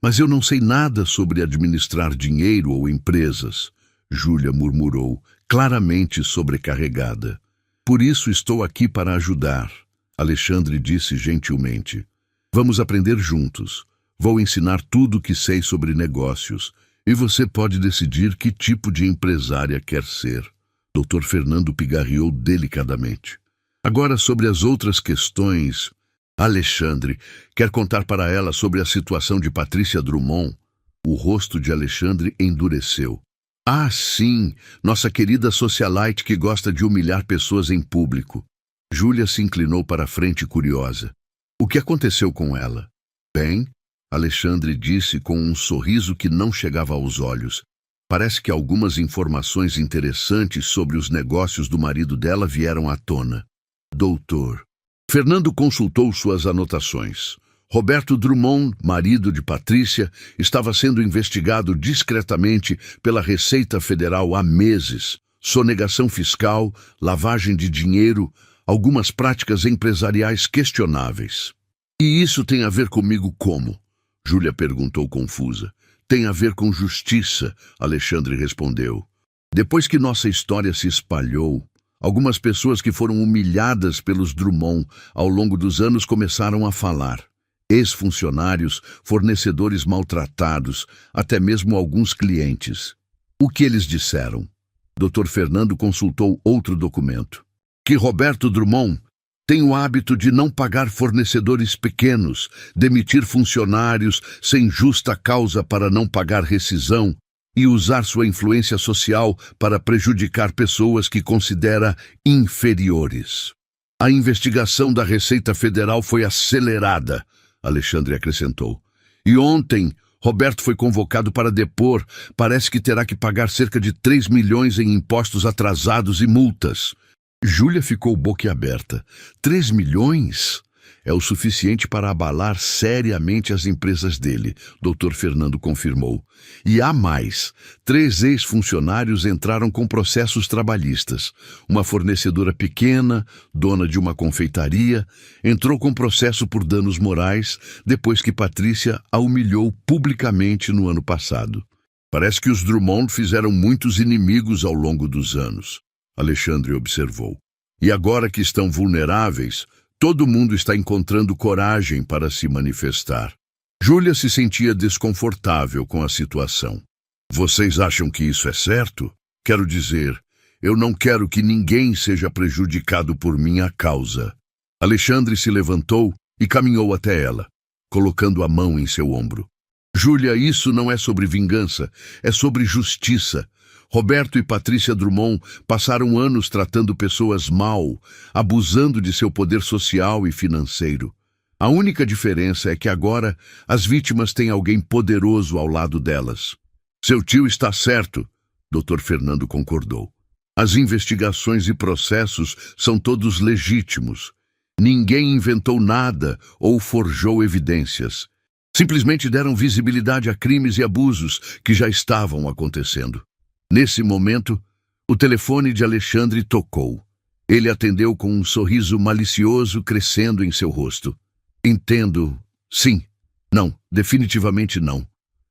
Mas eu não sei nada sobre administrar dinheiro ou empresas, Júlia murmurou, claramente sobrecarregada. Por isso estou aqui para ajudar, Alexandre disse gentilmente. Vamos aprender juntos. Vou ensinar tudo o que sei sobre negócios e você pode decidir que tipo de empresária quer ser. Dr. Fernando pigarreou delicadamente. Agora sobre as outras questões... Alexandre quer contar para ela sobre a situação de Patrícia Drummond. O rosto de Alexandre endureceu. Ah, sim, nossa querida socialite que gosta de humilhar pessoas em público. Júlia se inclinou para a frente curiosa. O que aconteceu com ela? Bem, Alexandre disse com um sorriso que não chegava aos olhos. Parece que algumas informações interessantes sobre os negócios do marido dela vieram à tona. Doutor. Fernando consultou suas anotações. Roberto Drummond, marido de Patrícia, estava sendo investigado discretamente pela Receita Federal há meses. Sonegação fiscal, lavagem de dinheiro, algumas práticas empresariais questionáveis. E isso tem a ver comigo como? Júlia perguntou confusa. Tem a ver com justiça, Alexandre respondeu. Depois que nossa história se espalhou, Algumas pessoas que foram humilhadas pelos Drummond ao longo dos anos começaram a falar. Ex-funcionários, fornecedores maltratados, até mesmo alguns clientes. O que eles disseram? Dr. Fernando consultou outro documento. Que Roberto Drummond tem o hábito de não pagar fornecedores pequenos, demitir funcionários sem justa causa para não pagar rescisão e usar sua influência social para prejudicar pessoas que considera inferiores. A investigação da Receita Federal foi acelerada, Alexandre acrescentou. E ontem, Roberto foi convocado para depor. Parece que terá que pagar cerca de 3 milhões em impostos atrasados e multas. Júlia ficou boquiaberta. 3 milhões? É o suficiente para abalar seriamente as empresas dele, Dr. Fernando confirmou. E há mais. 3 ex-funcionários entraram com processos trabalhistas. Uma fornecedora pequena, dona de uma confeitaria, entrou com processo por danos morais depois que Patrícia a humilhou publicamente no ano passado. Parece que os Drummond fizeram muitos inimigos ao longo dos anos, Alexandre observou. E agora que estão vulneráveis, todo mundo está encontrando coragem para se manifestar. Júlia se sentia desconfortável com a situação. Vocês acham que isso é certo? Quero dizer, eu não quero que ninguém seja prejudicado por minha causa. Alexandre se levantou e caminhou até ela, colocando a mão em seu ombro. Júlia, isso não é sobre vingança, é sobre justiça. Roberto e Patrícia Drummond passaram anos tratando pessoas mal, abusando de seu poder social e financeiro. A única diferença é que agora as vítimas têm alguém poderoso ao lado delas. Seu tio está certo, Dr. Fernando concordou. As investigações e processos são todos legítimos. Ninguém inventou nada ou forjou evidências. Simplesmente deram visibilidade a crimes e abusos que já estavam acontecendo. Nesse momento, o telefone de Alexandre tocou. Ele atendeu com um sorriso malicioso crescendo em seu rosto. Entendo. Sim. Não. Definitivamente não.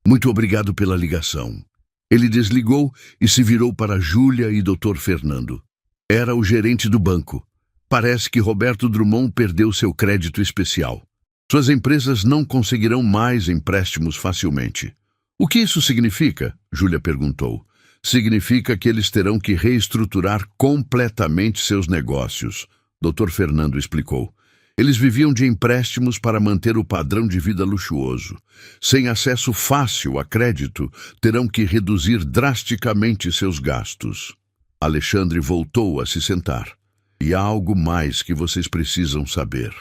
Muito obrigado pela ligação. Ele desligou e se virou para Júlia e Dr. Fernando. Era o gerente do banco. Parece que Roberto Drummond perdeu seu crédito especial. Suas empresas não conseguirão mais empréstimos facilmente. O que isso significa? Júlia perguntou. Significa que eles terão que reestruturar completamente seus negócios, Dr. Fernando explicou. Eles viviam de empréstimos para manter o padrão de vida luxuoso. Sem acesso fácil a crédito, terão que reduzir drasticamente seus gastos. Alexandre voltou a se sentar. E há algo mais que vocês precisam saber.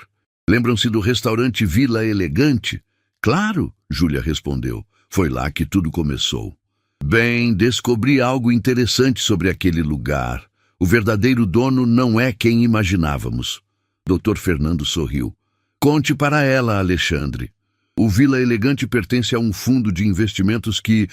Lembram-se do restaurante Vila Elegante? Claro, Júlia respondeu. Foi lá que tudo começou. Bem, descobri algo interessante sobre aquele lugar. O verdadeiro dono não é quem imaginávamos. Dr. Fernando sorriu. Conte para ela, Alexandre. O Vila Elegante pertence a um fundo de investimentos que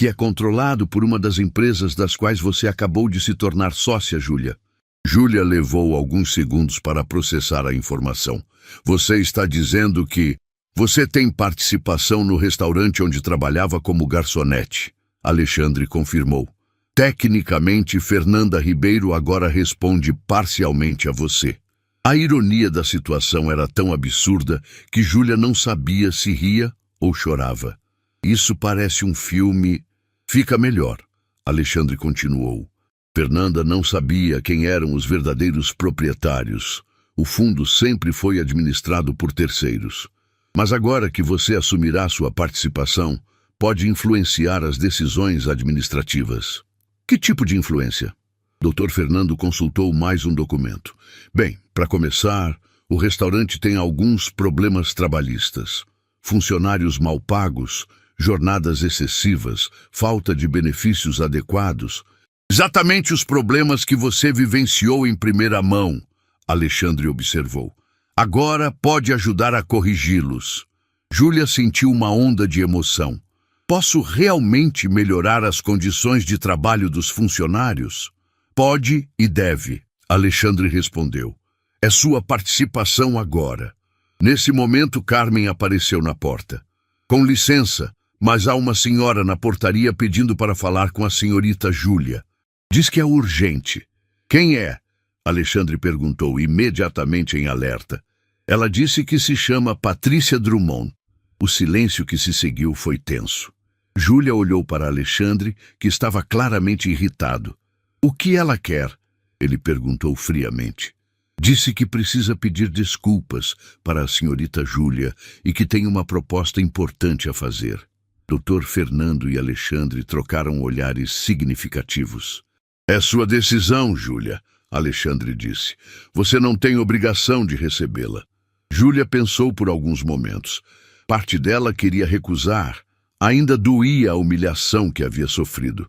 é controlado por uma das empresas das quais você acabou de se tornar sócia, Júlia. Júlia levou alguns segundos para processar a informação. Você está dizendo que você tem participação no restaurante onde trabalhava como garçonete. Alexandre confirmou. Tecnicamente, Fernanda Ribeiro agora responde parcialmente a você. A ironia da situação era tão absurda que Júlia não sabia se ria ou chorava. Isso parece um filme. Fica melhor, Alexandre continuou. Fernanda não sabia quem eram os verdadeiros proprietários. O fundo sempre foi administrado por terceiros. Mas agora que você assumirá sua participação, pode influenciar as decisões administrativas. Que tipo de influência? Dr. Fernando consultou mais um documento. Bem, para começar, o restaurante tem alguns problemas trabalhistas. Funcionários mal pagos, jornadas excessivas, falta de benefícios adequados. Exatamente os problemas que você vivenciou em primeira mão, Alexandre observou. Agora pode ajudar a corrigi-los. Júlia sentiu uma onda de emoção. Posso realmente melhorar as condições de trabalho dos funcionários? Pode e deve, Alexandre respondeu. É sua participação agora. Nesse momento, Carmen apareceu na porta. Com licença, mas há uma senhora na portaria pedindo para falar com a senhorita Júlia. Diz que é urgente. Quem é? Alexandre perguntou, imediatamente em alerta. Ela disse que se chama Patrícia Drummond. O silêncio que se seguiu foi tenso. Júlia olhou para Alexandre, que estava claramente irritado. O que ela quer? Ele perguntou friamente. Disse que precisa pedir desculpas para a senhorita Júlia e que tem uma proposta importante a fazer. Dr. Fernando e Alexandre trocaram olhares significativos. É sua decisão, Júlia, Alexandre disse. Você não tem obrigação de recebê-la. Júlia pensou por alguns momentos. Parte dela queria recusar. Ainda doía a humilhação que havia sofrido.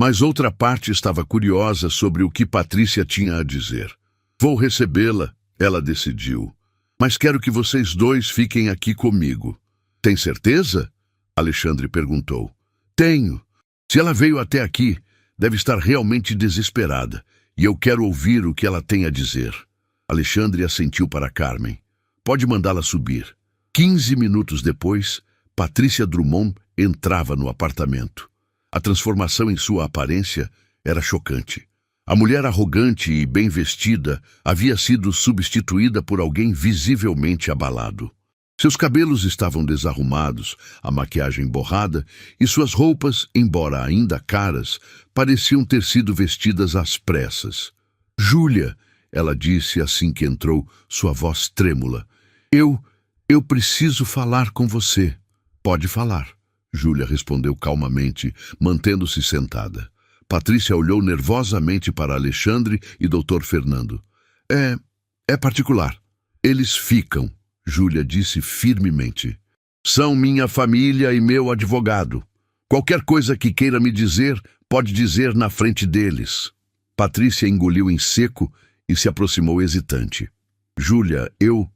Mas outra parte estava curiosa sobre o que Patrícia tinha a dizer. Vou recebê-la, ela decidiu. Mas quero que vocês dois fiquem aqui comigo. Tem certeza? Alexandre perguntou. Tenho. Se ela veio até aqui, deve estar realmente desesperada. E eu quero ouvir o que ela tem a dizer. Alexandre assentiu para Carmen. Pode mandá-la subir. 15 minutos depois, Patrícia Drummond entrava no apartamento. A transformação em sua aparência era chocante. A mulher arrogante e bem vestida havia sido substituída por alguém visivelmente abalado. Seus cabelos estavam desarrumados, a maquiagem borrada, e suas roupas, embora ainda caras, pareciam ter sido vestidas às pressas. Júlia, ela disse assim que entrou, sua voz trêmula. Eu preciso falar com você. Pode falar, Júlia respondeu calmamente, mantendo-se sentada. Patrícia olhou nervosamente para Alexandre e Dr. Fernando. É particular. Eles ficam, Júlia disse firmemente. São minha família e meu advogado. Qualquer coisa que queira me dizer, pode dizer na frente deles. Patrícia engoliu em seco e se aproximou hesitante. Júlia, eu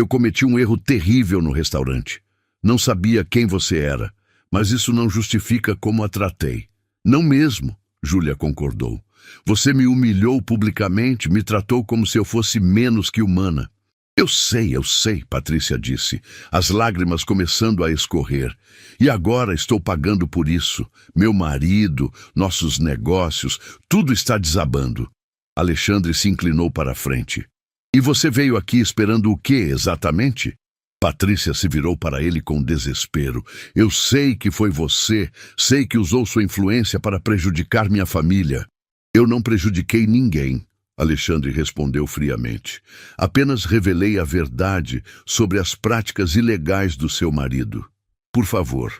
cometi um erro terrível no restaurante. Não sabia quem você era, mas isso não justifica como a tratei. Não mesmo, Júlia concordou. Você me humilhou publicamente, me tratou como se eu fosse menos que humana. Eu sei, Patrícia disse, as lágrimas começando a escorrer. E agora estou pagando por isso. Meu marido, nossos negócios, tudo está desabando. Alexandre se inclinou para a frente. E você veio aqui esperando o quê, exatamente? Patrícia se virou para ele com desespero. Eu sei que foi você, sei que usou sua influência para prejudicar minha família. Eu não prejudiquei ninguém, Alexandre respondeu friamente. Apenas revelei a verdade sobre as práticas ilegais do seu marido. Por favor.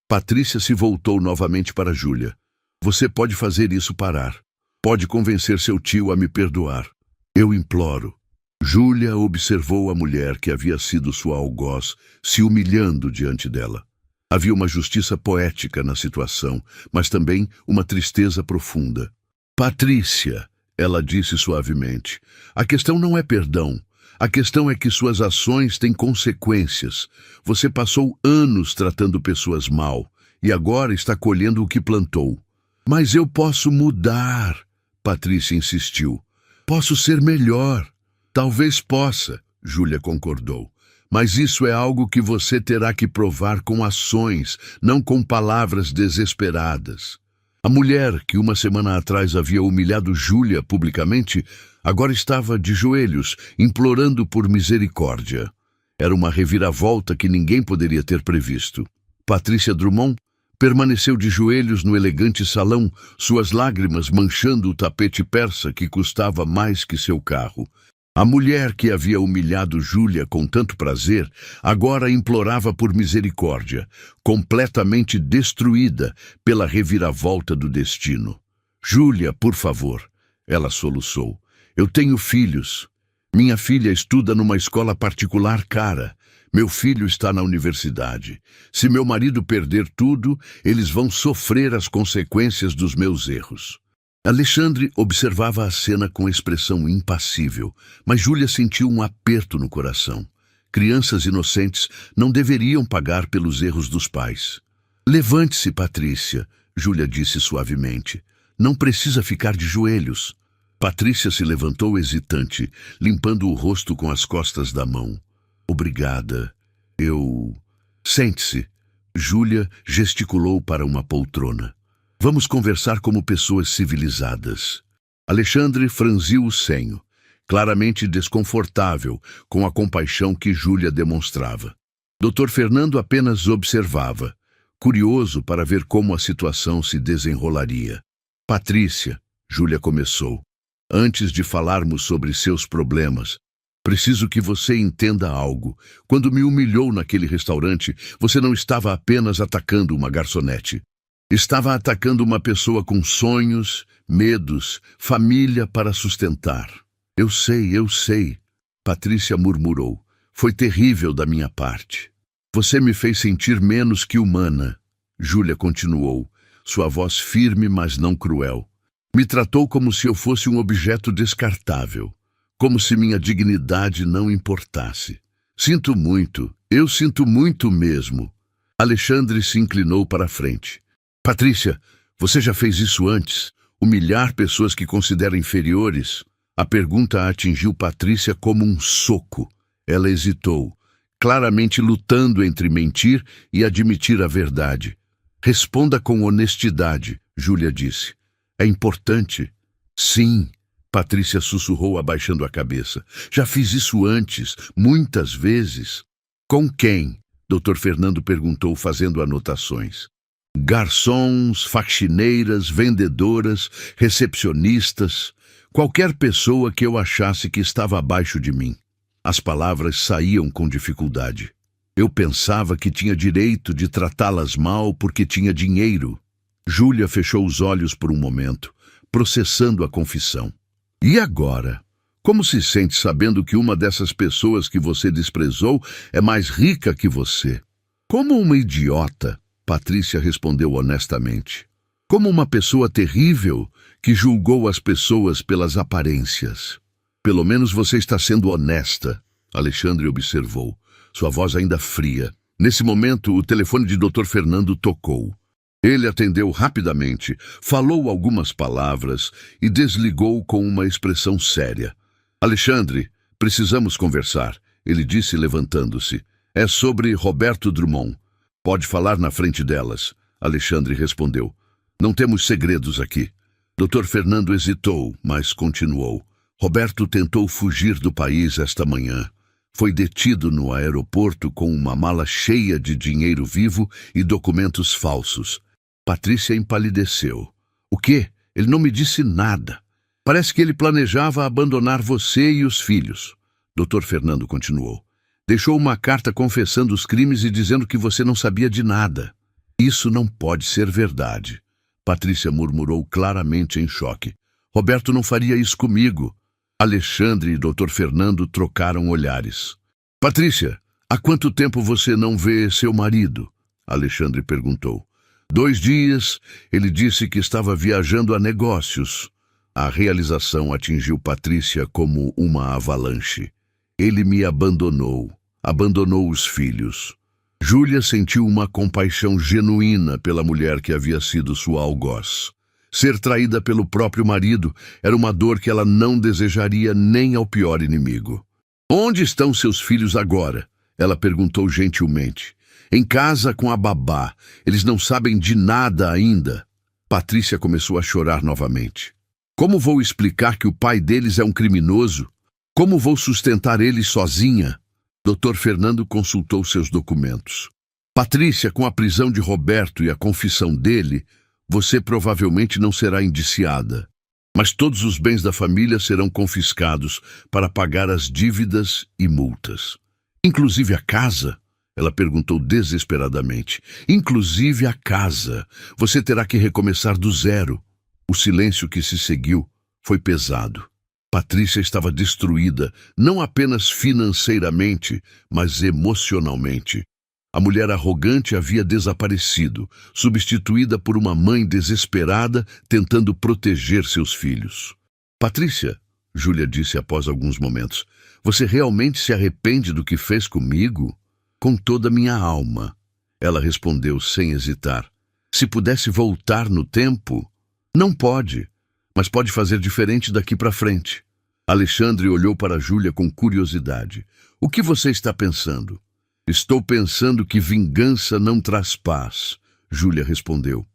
Patrícia se voltou novamente para Júlia. Você pode fazer isso parar. Pode convencer seu tio a me perdoar. Eu imploro. Júlia observou a mulher que havia sido sua algoz, se humilhando diante dela. Havia uma justiça poética na situação, mas também uma tristeza profunda. Patrícia, ela disse suavemente, a questão não é perdão. A questão é que suas ações têm consequências. Você passou anos tratando pessoas mal e agora está colhendo o que plantou. Mas eu posso mudar, Patrícia insistiu. Posso ser melhor. Talvez possa, Júlia concordou. Mas isso é algo que você terá que provar com ações, não com palavras desesperadas. A mulher que uma semana atrás havia humilhado Júlia publicamente, agora estava de joelhos, implorando por misericórdia. Era uma reviravolta que ninguém poderia ter previsto. Patrícia Drummond permaneceu de joelhos no elegante salão, suas lágrimas manchando o tapete persa que custava mais que seu carro. A mulher que havia humilhado Júlia com tanto prazer, agora implorava por misericórdia, completamente destruída pela reviravolta do destino. Júlia, por favor, ela soluçou. Eu tenho filhos. Minha filha estuda numa escola particular cara. Meu filho está na universidade. Se meu marido perder tudo, eles vão sofrer as consequências dos meus erros. Alexandre observava a cena com expressão impassível, mas Júlia sentiu um aperto no coração. Crianças inocentes não deveriam pagar pelos erros dos pais. Levante-se, Patrícia, Júlia disse suavemente. Não precisa ficar de joelhos. Patrícia se levantou hesitante, limpando o rosto com as costas da mão. Obrigada. Sente-se. Júlia gesticulou para uma poltrona. Vamos conversar como pessoas civilizadas. Alexandre franziu o senho, claramente desconfortável com a compaixão que Júlia demonstrava. Dr. Fernando apenas observava, curioso para ver como a situação se desenrolaria. Patrícia, Júlia começou, antes de falarmos sobre seus problemas, preciso que você entenda algo. Quando me humilhou naquele restaurante, você não estava apenas atacando uma garçonete. Estava atacando uma pessoa com sonhos, medos, família para sustentar. Eu sei, Patrícia murmurou. Foi terrível da minha parte. Você me fez sentir menos que humana. Júlia continuou, sua voz firme, mas não cruel. Me tratou como se eu fosse um objeto descartável, como se minha dignidade não importasse. Sinto muito, eu sinto muito mesmo. Alexandre se inclinou para a frente. Patrícia, você já fez isso antes? Humilhar pessoas que considera inferiores? A pergunta atingiu Patrícia como um soco. Ela hesitou, claramente lutando entre mentir e admitir a verdade. Responda com honestidade, Júlia disse. É importante? Sim, Patrícia sussurrou abaixando a cabeça. Já fiz isso antes, muitas vezes. Com quem? Dr. Fernando perguntou, fazendo anotações. Garçons, faxineiras, vendedoras, recepcionistas, qualquer pessoa que eu achasse que estava abaixo de mim. As palavras saíam com dificuldade. Eu pensava que tinha direito de tratá-las mal porque tinha dinheiro. Júlia fechou os olhos por um momento, processando a confissão. E agora? Como se sente sabendo que uma dessas pessoas que você desprezou é mais rica que você? Como uma idiota, Patrícia respondeu honestamente. Como uma pessoa terrível que julgou as pessoas pelas aparências. Pelo menos você está sendo honesta, Alexandre observou, sua voz ainda fria. Nesse momento, o telefone de Dr. Fernando tocou. Ele atendeu rapidamente, falou algumas palavras e desligou com uma expressão séria. Alexandre, precisamos conversar, ele disse levantando-se. É sobre Roberto Drummond. Pode falar na frente delas, Alexandre respondeu. Não temos segredos aqui. Dr. Fernando hesitou, mas continuou. Roberto tentou fugir do país esta manhã. Foi detido no aeroporto com uma mala cheia de dinheiro vivo e documentos falsos. Patrícia empalideceu. O quê? Ele não me disse nada. Parece que ele planejava abandonar você e os filhos. Dr. Fernando continuou. Deixou uma carta confessando os crimes e dizendo que você não sabia de nada. Isso não pode ser verdade. Patrícia murmurou claramente em choque. Roberto não faria isso comigo. Alexandre e Dr. Fernando trocaram olhares. Patrícia, há quanto tempo você não vê seu marido? Alexandre perguntou. 2 dias, ele disse que estava viajando a negócios. A realização atingiu Patrícia como uma avalanche. Ele me abandonou os filhos. Júlia sentiu uma compaixão genuína pela mulher que havia sido sua algoz. Ser traída pelo próprio marido era uma dor que ela não desejaria nem ao pior inimigo. Onde estão seus filhos agora? Ela perguntou gentilmente. Em casa com a babá. Eles não sabem de nada ainda. Patrícia começou a chorar novamente. Como vou explicar que o pai deles é um criminoso? Como vou sustentar eles sozinha? Dr. Fernando consultou seus documentos. Patrícia, com a prisão de Roberto e a confissão dele, você provavelmente não será indiciada. Mas todos os bens da família serão confiscados para pagar as dívidas e multas. Inclusive a casa? Ela perguntou desesperadamente. Inclusive a casa. Você terá que recomeçar do zero. O silêncio que se seguiu foi pesado. Patrícia estava destruída, não apenas financeiramente, mas emocionalmente. A mulher arrogante havia desaparecido, substituída por uma mãe desesperada tentando proteger seus filhos. Patrícia, Júlia disse após alguns momentos, você realmente se arrepende do que fez comigo? Com toda a minha alma. Ela respondeu sem hesitar. Se pudesse voltar no tempo? Não pode, mas pode fazer diferente daqui para frente. Alexandre olhou para Júlia com curiosidade. O que você está pensando? Estou pensando que vingança não traz paz, Júlia respondeu.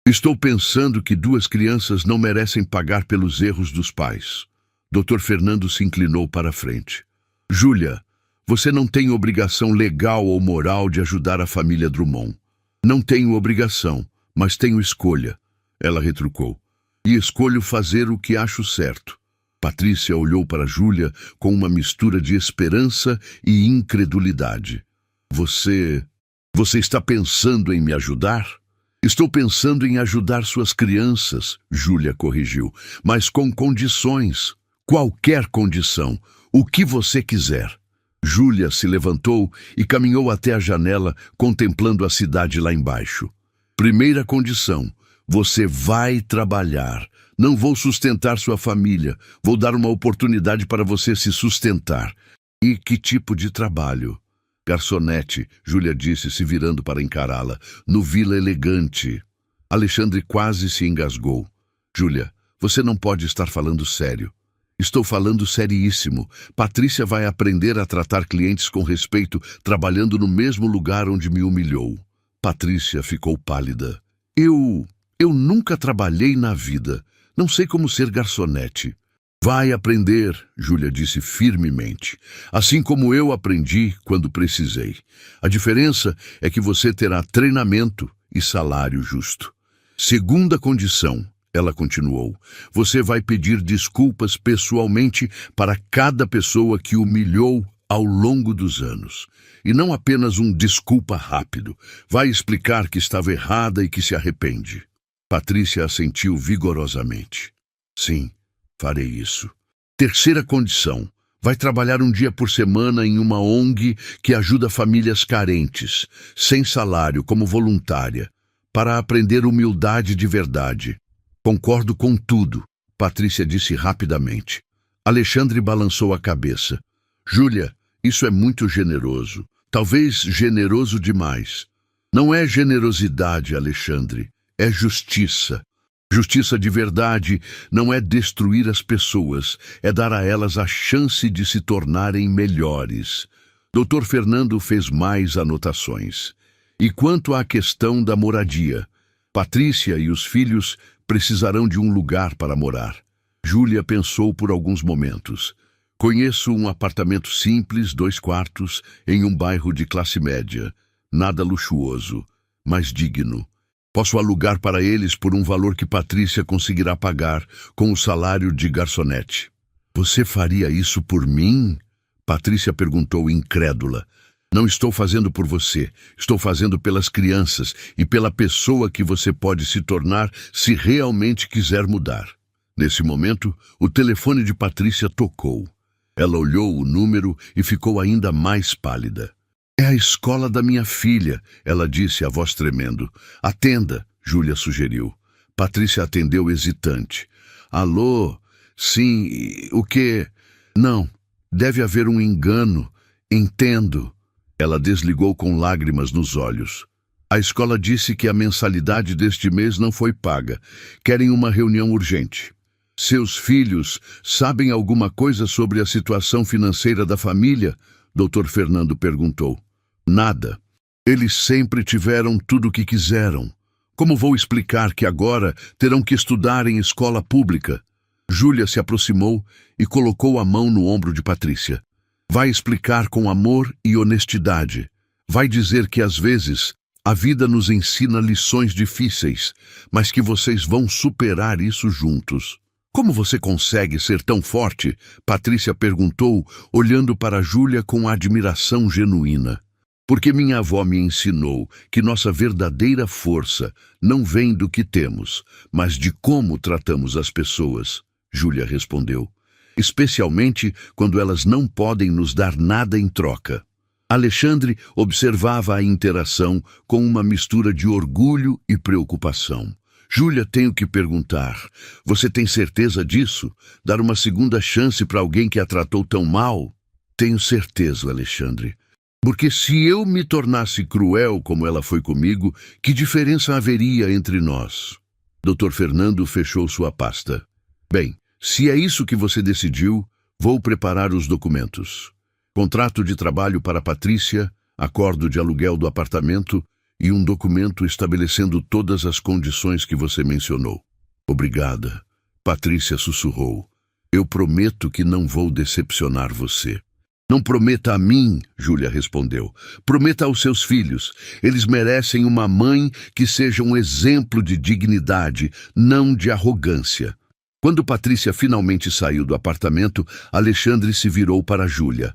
Estou pensando que 2 crianças não merecem pagar pelos erros dos pais. Dr. Fernando se inclinou para a frente. Júlia, você não tem obrigação legal ou moral de ajudar a família Drummond. Não tenho obrigação, mas tenho escolha, ela retrucou. E escolho fazer o que acho certo. Patrícia olhou para Júlia com uma mistura de esperança e incredulidade. Você está pensando em me ajudar? Estou pensando em ajudar suas crianças, Júlia corrigiu, mas com condições. Qualquer condição, o que você quiser. Júlia se levantou e caminhou até a janela, contemplando a cidade lá embaixo. Primeira condição, você vai trabalhar. Não vou sustentar sua família, vou dar uma oportunidade para você se sustentar. E que tipo de trabalho? Garçonete, Júlia disse, se virando para encará-la, no Vila Elegante. Alexandre quase se engasgou. Júlia, você não pode estar falando sério. Estou falando seríssimo. Patrícia vai aprender a tratar clientes com respeito, trabalhando no mesmo lugar onde me humilhou. Patrícia ficou pálida. Eu nunca trabalhei na vida. Não sei como ser garçonete. Vai aprender, Júlia disse firmemente, assim como eu aprendi quando precisei. A diferença é que você terá treinamento e salário justo. Segunda condição, ela continuou, você vai pedir desculpas pessoalmente para cada pessoa que humilhou ao longo dos anos. E não apenas um desculpa rápido. Vai explicar que estava errada e que se arrepende. Patrícia assentiu vigorosamente. Sim. Farei isso. Terceira condição. Vai trabalhar um dia por semana em uma ONG que ajuda famílias carentes, sem salário, como voluntária, para aprender humildade de verdade. Concordo com tudo, Patrícia disse rapidamente. Alexandre balançou a cabeça. Júlia, isso é muito generoso. Talvez generoso demais. Não é generosidade, Alexandre. É justiça. Justiça de verdade não é destruir as pessoas, é dar a elas a chance de se tornarem melhores. Dr. Fernando fez mais anotações. E quanto à questão da moradia, Patrícia e os filhos precisarão de um lugar para morar. Júlia pensou por alguns momentos. Conheço um apartamento simples, 2 quartos, em um bairro de classe média. Nada luxuoso, mas digno. Posso alugar para eles por um valor que Patrícia conseguirá pagar com o salário de garçonete. Você faria isso por mim? Patrícia perguntou incrédula. Não estou fazendo por você, estou fazendo pelas crianças e pela pessoa que você pode se tornar se realmente quiser mudar. Nesse momento, o telefone de Patrícia tocou. Ela olhou o número e ficou ainda mais pálida. É a escola da minha filha, ela disse, a voz tremendo. Atenda, Júlia sugeriu. Patrícia atendeu hesitante. Alô? Sim, o quê? Não, deve haver um engano. Entendo. Ela desligou com lágrimas nos olhos. A escola disse que a mensalidade deste mês não foi paga. Querem uma reunião urgente. Seus filhos sabem alguma coisa sobre a situação financeira da família? Dr. Fernando perguntou. Nada. Eles sempre tiveram tudo o que quiseram. Como vou explicar que agora terão que estudar em escola pública? Júlia se aproximou e colocou a mão no ombro de Patrícia. Vai explicar com amor e honestidade. Vai dizer que às vezes a vida nos ensina lições difíceis, mas que vocês vão superar isso juntos. Como você consegue ser tão forte? Patrícia perguntou, olhando para Júlia com admiração genuína. Porque minha avó me ensinou que nossa verdadeira força não vem do que temos, mas de como tratamos as pessoas, Júlia respondeu. Especialmente quando elas não podem nos dar nada em troca. Alexandre observava a interação com uma mistura de orgulho e preocupação. Júlia, tenho que perguntar, você tem certeza disso? Dar uma segunda chance para alguém que a tratou tão mal? Tenho certeza, Alexandre. Porque se eu me tornasse cruel como ela foi comigo, que diferença haveria entre nós? Dr. Fernando fechou sua pasta. Bem, se é isso que você decidiu, vou preparar os documentos. Contrato de trabalho para Patrícia, acordo de aluguel do apartamento e um documento estabelecendo todas as condições que você mencionou. Obrigada, Patrícia sussurrou. Eu prometo que não vou decepcionar você. Não prometa a mim, Júlia respondeu. Prometa aos seus filhos. Eles merecem uma mãe que seja um exemplo de dignidade, não de arrogância. Quando Patrícia finalmente saiu do apartamento, Alexandre se virou para Júlia.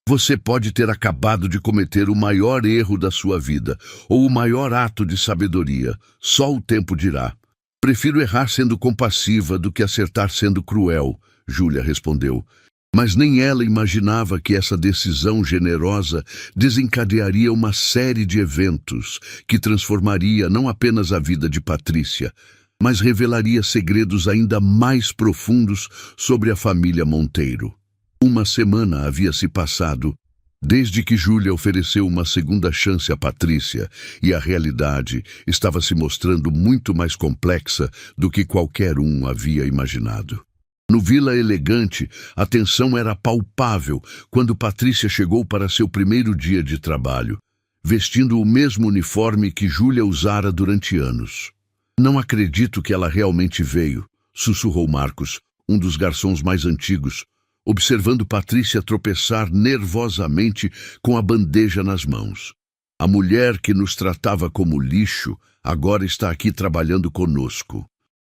Você pode ter acabado de cometer o maior erro da sua vida, ou o maior ato de sabedoria. Só o tempo dirá. Prefiro errar sendo compassiva do que acertar sendo cruel, Júlia respondeu. Mas nem ela imaginava que essa decisão generosa desencadearia uma série de eventos que transformaria não apenas a vida de Patrícia, mas revelaria segredos ainda mais profundos sobre a família Monteiro. Uma semana havia se passado desde que Júlia ofereceu uma segunda chance a Patrícia, e a realidade estava se mostrando muito mais complexa do que qualquer um havia imaginado. No Vila Elegante, a tensão era palpável quando Patrícia chegou para seu primeiro dia de trabalho, vestindo o mesmo uniforme que Júlia usara durante anos. Não acredito que ela realmente veio, sussurrou Marcos, um dos garçons mais antigos, observando Patrícia tropeçar nervosamente com a bandeja nas mãos. A mulher que nos tratava como lixo agora está aqui trabalhando conosco.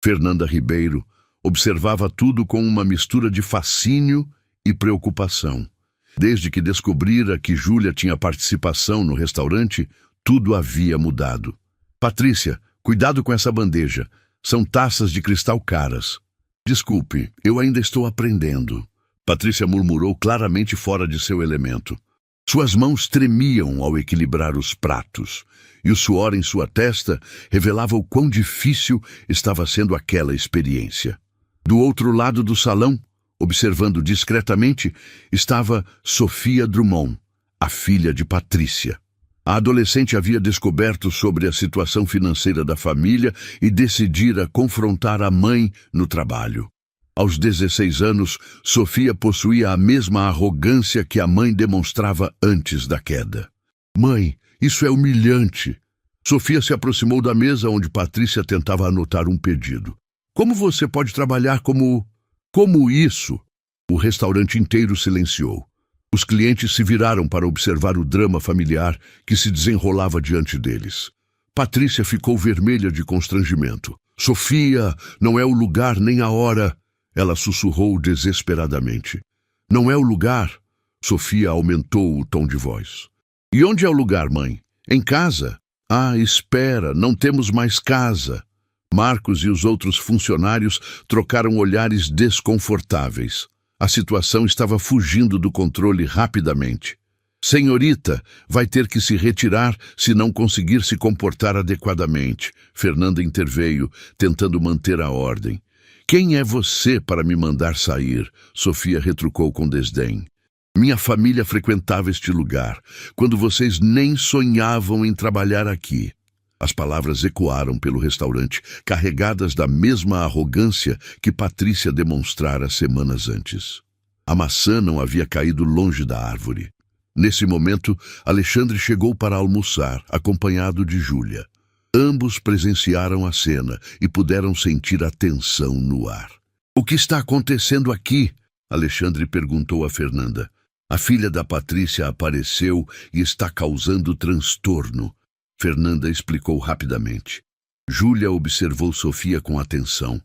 Fernanda Ribeiro observava tudo com uma mistura de fascínio e preocupação. Desde que descobrira que Júlia tinha participação no restaurante, tudo havia mudado. Patrícia, cuidado com essa bandeja. São taças de cristal caras. Desculpe, eu ainda estou aprendendo. Patrícia murmurou claramente fora de seu elemento. Suas mãos tremiam ao equilibrar os pratos, e o suor em sua testa revelava o quão difícil estava sendo aquela experiência. Do outro lado do salão, observando discretamente, estava Sofia Drummond, a filha de Patrícia. A adolescente havia descoberto sobre a situação financeira da família e decidira confrontar a mãe no trabalho. Aos 16 anos, Sofia possuía a mesma arrogância que a mãe demonstrava antes da queda. Mãe, isso é humilhante. Sofia se aproximou da mesa onde Patrícia tentava anotar um pedido. Como você pode trabalhar como isso? O restaurante inteiro silenciou. Os clientes se viraram para observar o drama familiar que se desenrolava diante deles. Patrícia ficou vermelha de constrangimento. Sofia, não é o lugar nem a hora. Ela sussurrou desesperadamente. Não é o lugar. Sofia aumentou o tom de voz. E onde é o lugar, mãe? Em casa? Ah, espera, não temos mais casa. Marcos e os outros funcionários trocaram olhares desconfortáveis. A situação estava fugindo do controle rapidamente. Senhorita, vai ter que se retirar se não conseguir se comportar adequadamente. Fernanda interveio, tentando manter a ordem. Quem é você para me mandar sair? Sofia retrucou com desdém. Minha família frequentava este lugar, quando vocês nem sonhavam em trabalhar aqui. As palavras ecoaram pelo restaurante, carregadas da mesma arrogância que Patrícia demonstrara semanas antes. A maçã não havia caído longe da árvore. Nesse momento, Alexandre chegou para almoçar, acompanhado de Júlia. Ambos presenciaram a cena e puderam sentir a tensão no ar. O que está acontecendo aqui? Alexandre perguntou a Fernanda. A filha da Patrícia apareceu e está causando transtorno. Fernanda explicou rapidamente. Júlia observou Sofia com atenção.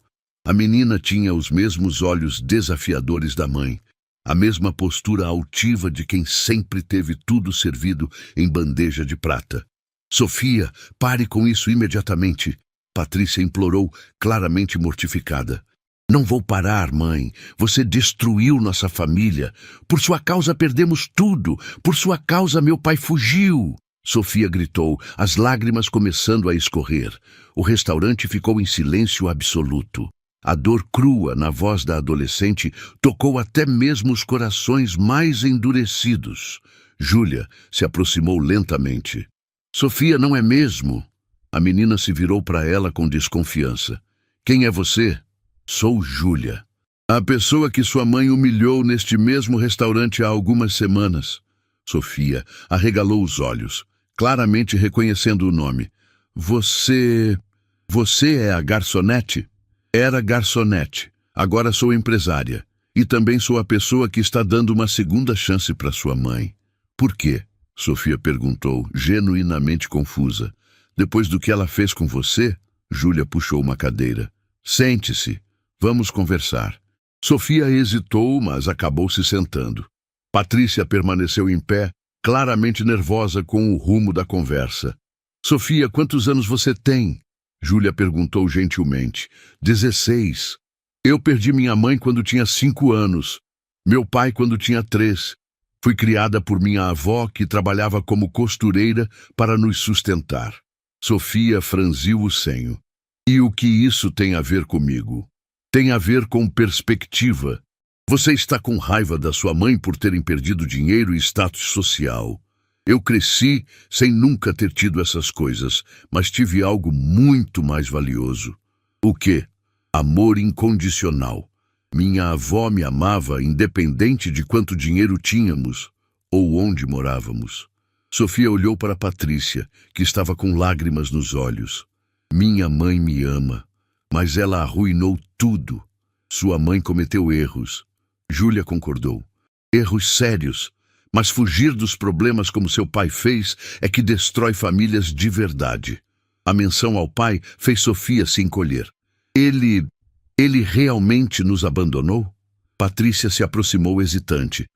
A menina tinha os mesmos olhos desafiadores da mãe, a mesma postura altiva de quem sempre teve tudo servido em bandeja de prata. Sofia, pare com isso imediatamente, Patrícia implorou, claramente mortificada. Não vou parar, mãe. Você destruiu nossa família. Por sua causa perdemos tudo. Por sua causa meu pai fugiu. Sofia gritou, as lágrimas começando a escorrer. O restaurante ficou em silêncio absoluto. A dor crua na voz da adolescente tocou até mesmo os corações mais endurecidos. Júlia se aproximou lentamente. Sofia, não é mesmo? A menina se virou para ela com desconfiança. Quem é você? Sou Júlia. A pessoa que sua mãe humilhou neste mesmo restaurante há algumas semanas. Sofia arregalou os olhos. claramente reconhecendo o nome. Você é a garçonete? Era garçonete. Agora sou empresária. E também sou a pessoa que está dando uma segunda chance para sua mãe. Por quê? Sofia perguntou, genuinamente confusa. Depois do que ela fez com você? Júlia puxou uma cadeira. Sente-se. Vamos conversar. Sofia hesitou, mas acabou se sentando. Patrícia permaneceu em pé, claramente nervosa com o rumo da conversa. Sofia, quantos anos você tem? Júlia perguntou gentilmente. 16. Eu perdi minha mãe quando tinha 5 anos. Meu pai quando tinha 3. Fui criada por minha avó, que trabalhava como costureira para nos sustentar. Sofia franziu o senho. E o que isso tem a ver comigo? Tem a ver com perspectiva. Você está com raiva da sua mãe por terem perdido dinheiro e status social. Eu cresci sem nunca ter tido essas coisas, mas tive algo muito mais valioso. O quê? Amor incondicional. Minha avó me amava independente de quanto dinheiro tínhamos ou onde morávamos. Sofia olhou para Patrícia, que estava com lágrimas nos olhos. Minha mãe me ama, mas ela arruinou tudo. Sua mãe cometeu erros. Júlia concordou. Erros sérios, mas fugir dos problemas como seu pai fez é que destrói famílias de verdade. A menção ao pai fez Sofia se encolher. Ele realmente nos abandonou? Patrícia se aproximou hesitante.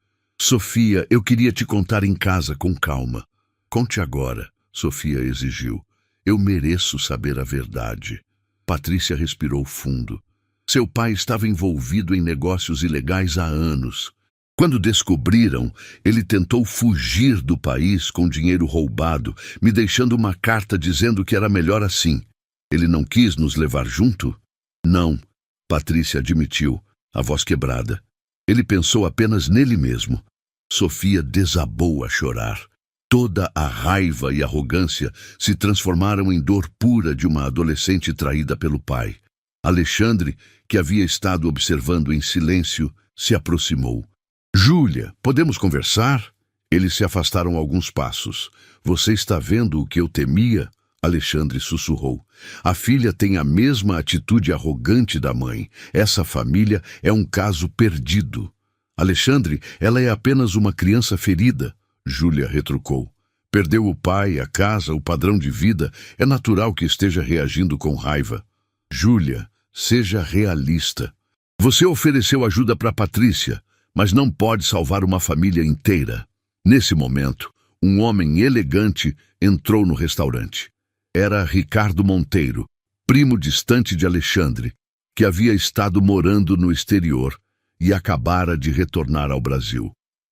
Sofia, eu queria te contar em casa com calma. Conte agora, Sofia exigiu. Eu mereço saber a verdade. Patrícia respirou fundo. Seu pai estava envolvido em negócios ilegais há anos. Quando descobriram, ele tentou fugir do país com dinheiro roubado, me deixando uma carta dizendo que era melhor assim. Ele não quis nos levar junto? Não, Patrícia admitiu, a voz quebrada. Ele pensou apenas nele mesmo. Sofia desabou a chorar. Toda a raiva e arrogância se transformaram em dor pura de uma adolescente traída pelo pai. Alexandre, que havia estado observando em silêncio, se aproximou. Júlia, podemos conversar? Eles se afastaram alguns passos. Você está vendo o que eu temia? Alexandre sussurrou. A filha tem a mesma atitude arrogante da mãe. Essa família é um caso perdido. Alexandre, ela é apenas uma criança ferida. Júlia retrucou. Perdeu o pai, a casa, o padrão de vida. É natural que esteja reagindo com raiva. Júlia, seja realista. Você ofereceu ajuda para Patrícia, mas não pode salvar uma família inteira. Nesse momento, um homem elegante entrou no restaurante. Era Ricardo Monteiro, primo distante de Alexandre, que havia estado morando no exterior e acabara de retornar ao Brasil.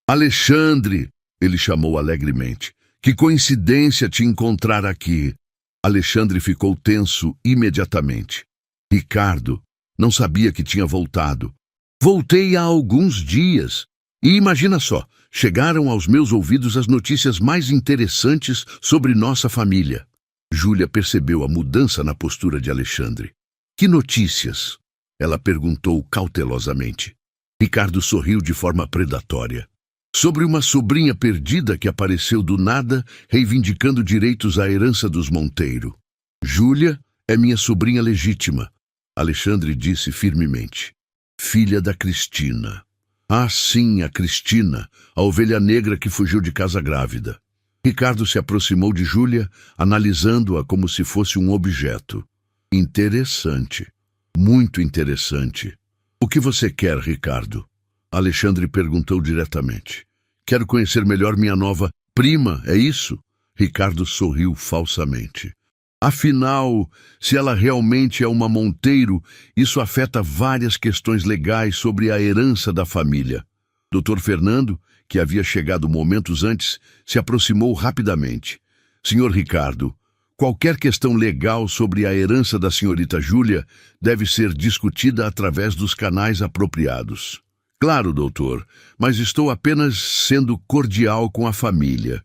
Alexandre! Ele chamou alegremente. Que coincidência te encontrar aqui. Alexandre ficou tenso imediatamente. Ricardo não sabia que tinha voltado. Voltei há alguns dias. E imagina só, chegaram aos meus ouvidos as notícias mais interessantes sobre nossa família. Júlia percebeu a mudança na postura de Alexandre. Que notícias? Ela perguntou cautelosamente. Ricardo sorriu de forma predatória. Sobre uma sobrinha perdida que apareceu do nada, reivindicando direitos à herança dos Monteiro. Júlia é minha sobrinha legítima, Alexandre disse firmemente. Filha da Cristina. Ah, sim, a Cristina, a ovelha negra que fugiu de casa grávida. Ricardo se aproximou de Júlia, analisando-a como se fosse um objeto. Interessante. Muito interessante. O que você quer, Ricardo? Alexandre perguntou diretamente. Quero conhecer melhor minha nova prima, é isso? Ricardo sorriu falsamente. Afinal, se ela realmente é uma Monteiro, isso afeta várias questões legais sobre a herança da família. Dr. Fernando, que havia chegado momentos antes, se aproximou rapidamente. Senhor Ricardo, qualquer questão legal sobre a herança da senhorita Júlia deve ser discutida através dos canais apropriados. Claro, doutor, mas estou apenas sendo cordial com a família.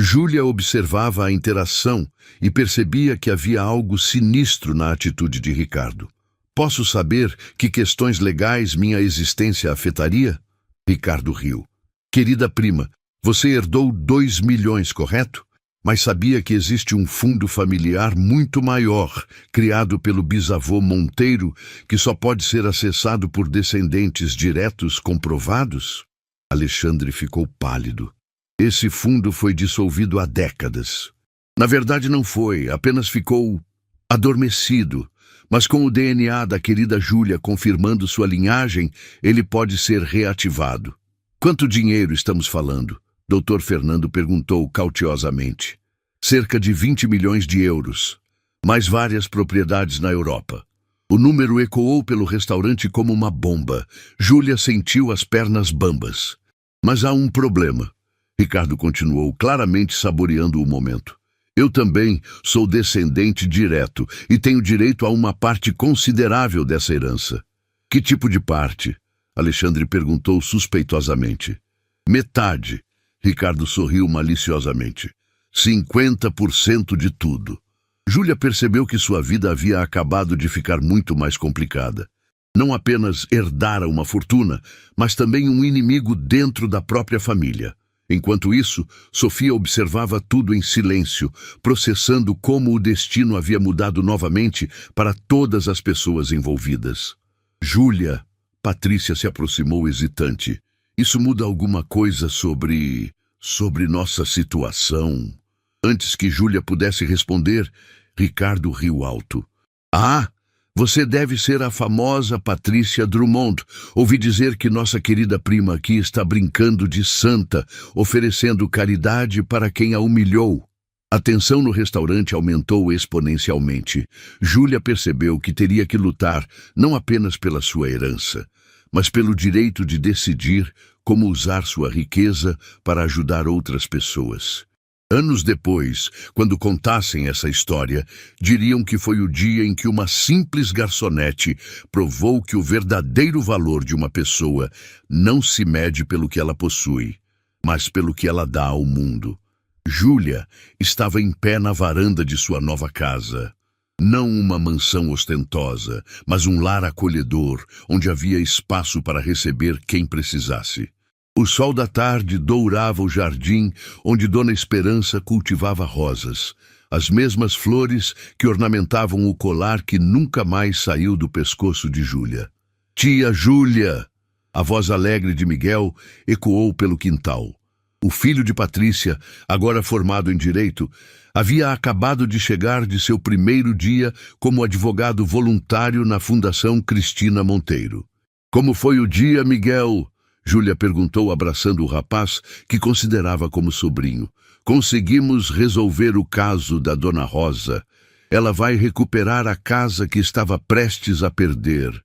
Júlia observava a interação e percebia que havia algo sinistro na atitude de Ricardo. Posso saber que questões legais minha existência afetaria? Ricardo riu. Querida prima, você herdou 2 milhões, correto? mas sabia que existe um fundo familiar muito maior, criado pelo bisavô Monteiro, que só pode ser acessado por descendentes diretos comprovados? Alexandre ficou pálido. Esse fundo foi dissolvido há décadas. Na verdade não foi, apenas ficou adormecido. Mas com o DNA da querida Júlia confirmando sua linhagem, ele pode ser reativado. Quanto dinheiro estamos falando? Dr. Fernando perguntou cautelosamente. Cerca de 20 milhões de euros, mais várias propriedades na Europa. O número ecoou pelo restaurante como uma bomba. Júlia sentiu as pernas bambas. Mas há um problema. Ricardo continuou, claramente saboreando o momento. Eu também sou descendente direto e tenho direito a uma parte considerável dessa herança. Que tipo de parte? Alexandre perguntou suspeitosamente. Metade. Ricardo sorriu maliciosamente. 50% de tudo. Júlia percebeu que sua vida havia acabado de ficar muito mais complicada. Não apenas herdara uma fortuna, mas também um inimigo dentro da própria família. Enquanto isso, Sofia observava tudo em silêncio, processando como o destino havia mudado novamente para todas as pessoas envolvidas. Júlia, Patrícia se aproximou hesitante. Isso muda alguma coisa sobre nossa situação? Antes que Júlia pudesse responder, Ricardo riu alto. Ah! Você deve ser a famosa Patrícia Drummond. Ouvi dizer que nossa querida prima aqui está brincando de santa, oferecendo caridade para quem a humilhou. A tensão no restaurante aumentou exponencialmente. Júlia percebeu que teria que lutar não apenas pela sua herança, mas pelo direito de decidir como usar sua riqueza para ajudar outras pessoas. Anos depois, quando contassem essa história, diriam que foi o dia em que uma simples garçonete provou que o verdadeiro valor de uma pessoa não se mede pelo que ela possui, mas pelo que ela dá ao mundo. Júlia estava em pé na varanda de sua nova casa. Não uma mansão ostentosa, mas um lar acolhedor, onde havia espaço para receber quem precisasse. O sol da tarde dourava o jardim onde Dona Esperança cultivava rosas, as mesmas flores que ornamentavam o colar que nunca mais saiu do pescoço de Júlia. Tia Júlia! A voz alegre de Miguel ecoou pelo quintal. O filho de Patrícia, agora formado em direito, havia acabado de chegar de seu primeiro dia como advogado voluntário na Fundação Cristina Monteiro. Como foi o dia, Miguel? Júlia perguntou abraçando o rapaz, que considerava como sobrinho. Conseguimos resolver o caso da Dona Rosa. Ela vai recuperar a casa que estava prestes a perder.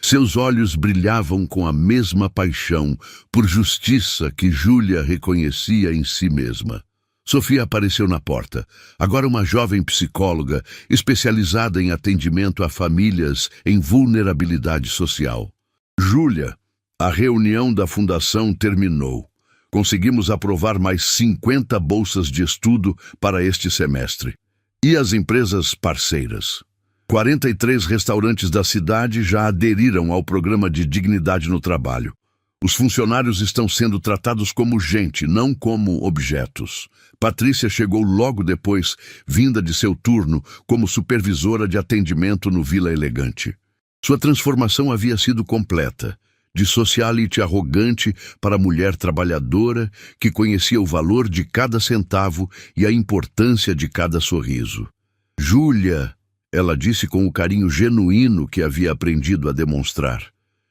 Seus olhos brilhavam com a mesma paixão por justiça que Júlia reconhecia em si mesma. Sofia apareceu na porta, agora uma jovem psicóloga especializada em atendimento a famílias em vulnerabilidade social. Júlia, a reunião da fundação terminou. Conseguimos aprovar mais 50 bolsas de estudo para este semestre. E as empresas parceiras? 43 restaurantes da cidade já aderiram ao programa de dignidade no trabalho. Os funcionários estão sendo tratados como gente, não como objetos. Patrícia chegou logo depois, vinda de seu turno como supervisora de atendimento no Vila Elegante. Sua transformação havia sido completa. De socialite arrogante para mulher trabalhadora que conhecia o valor de cada centavo e a importância de cada sorriso. Júlia, ela disse com o carinho genuíno que havia aprendido a demonstrar.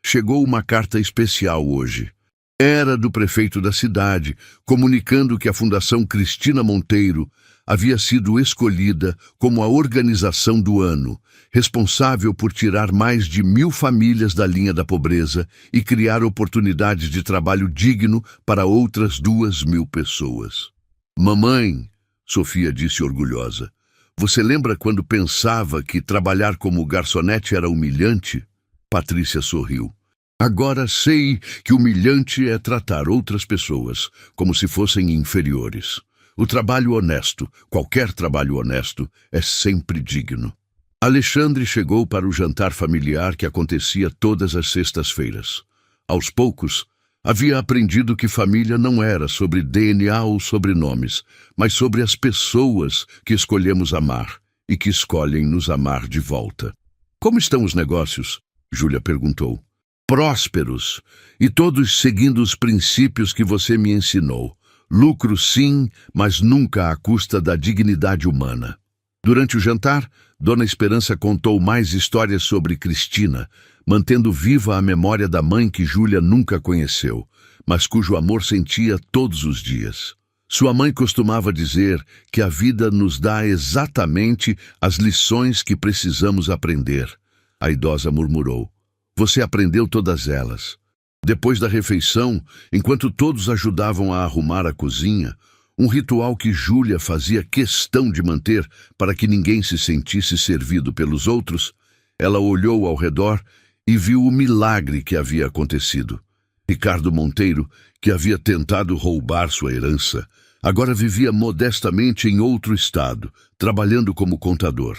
Chegou uma carta especial hoje. Era do prefeito da cidade, comunicando que a Fundação Cristina Monteiro havia sido escolhida como a organização do ano, responsável por tirar mais de 1.000 famílias da linha da pobreza e criar oportunidades de trabalho digno para outras 2.000 pessoas. Mamãe, Sofia disse orgulhosa, você lembra quando pensava que trabalhar como garçonete era humilhante? Patrícia sorriu. Agora sei que humilhante é tratar outras pessoas como se fossem inferiores. O trabalho honesto, qualquer trabalho honesto, é sempre digno. Alexandre chegou para o jantar familiar que acontecia todas as sextas-feiras. Aos poucos, Havia aprendido que família não era sobre DNA ou sobrenomes, mas sobre as pessoas que escolhemos amar e que escolhem nos amar de volta. Como estão os negócios? Júlia perguntou. Prósperos, e todos seguindo os princípios que você me ensinou. Lucro sim, mas nunca à custa da dignidade humana. Durante o jantar, Dona Esperança contou mais histórias sobre Cristina, mantendo viva a memória da mãe que Júlia nunca conheceu, mas cujo amor sentia todos os dias. Sua mãe costumava dizer que a vida nos dá exatamente as lições que precisamos aprender. A idosa murmurou. Você aprendeu todas elas. Depois da refeição, enquanto todos ajudavam a arrumar a cozinha, um ritual que Júlia fazia questão de manter para que ninguém se sentisse servido pelos outros, ela olhou ao redor e viu o milagre que havia acontecido. Ricardo Monteiro, que havia tentado roubar sua herança, agora vivia modestamente em outro estado, trabalhando como contador.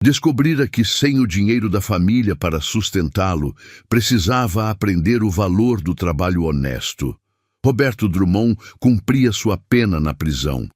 Descobrira que sem o dinheiro da família para sustentá-lo, precisava aprender o valor do trabalho honesto. Roberto Drummond cumpria sua pena na prisão,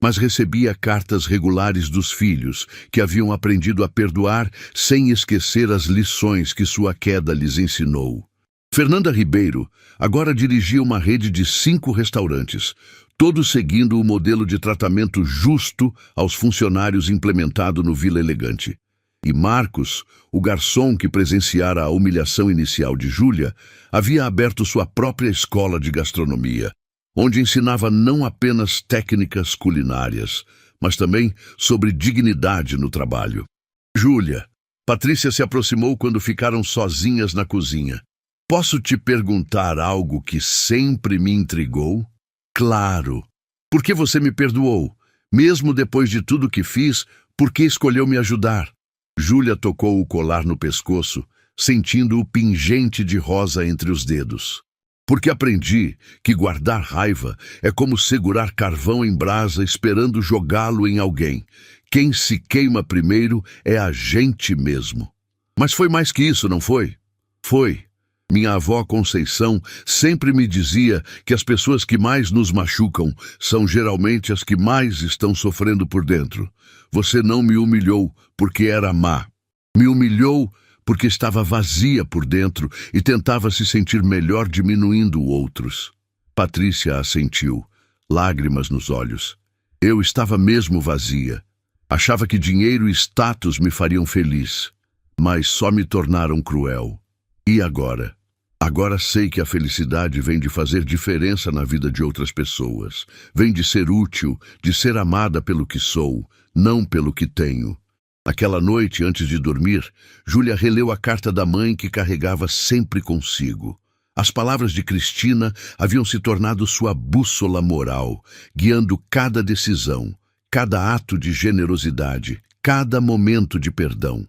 mas recebia cartas regulares dos filhos, que haviam aprendido a perdoar sem esquecer as lições que sua queda lhes ensinou. Fernanda Ribeiro agora dirigia uma rede de 5 restaurantes, todos seguindo o modelo de tratamento justo aos funcionários implementado no Vila Elegante. E Marcos, o garçom que presenciara a humilhação inicial de Júlia, havia aberto sua própria escola de gastronomia, onde ensinava não apenas técnicas culinárias, mas também sobre dignidade no trabalho. Júlia, Patrícia se aproximou quando ficaram sozinhas na cozinha. Posso te perguntar algo que sempre me intrigou? Claro. Por que você me perdoou? Mesmo depois de tudo que fiz, por que escolheu me ajudar? Júlia tocou o colar no pescoço, sentindo o pingente de rosa entre os dedos. Porque aprendi que guardar raiva é como segurar carvão em brasa esperando jogá-lo em alguém. Quem se queima primeiro é a gente mesmo. Mas foi mais que isso, não foi? Foi. Minha avó Conceição sempre me dizia que as pessoas que mais nos machucam são geralmente as que mais estão sofrendo por dentro. Você não me humilhou porque era má. Me humilhou porque estava vazia por dentro e tentava se sentir melhor diminuindo outros. Patrícia assentiu, lágrimas nos olhos. Eu estava mesmo vazia. Achava que dinheiro e status me fariam feliz, mas só me tornaram cruel. E agora? Agora sei que a felicidade vem de fazer diferença na vida de outras pessoas. Vem de ser útil, de ser amada pelo que sou, não pelo que tenho. Naquela noite, antes de dormir, Júlia releu a carta da mãe que carregava sempre consigo. As palavras de Cristina haviam se tornado sua bússola moral, guiando cada decisão, cada ato de generosidade, cada momento de perdão.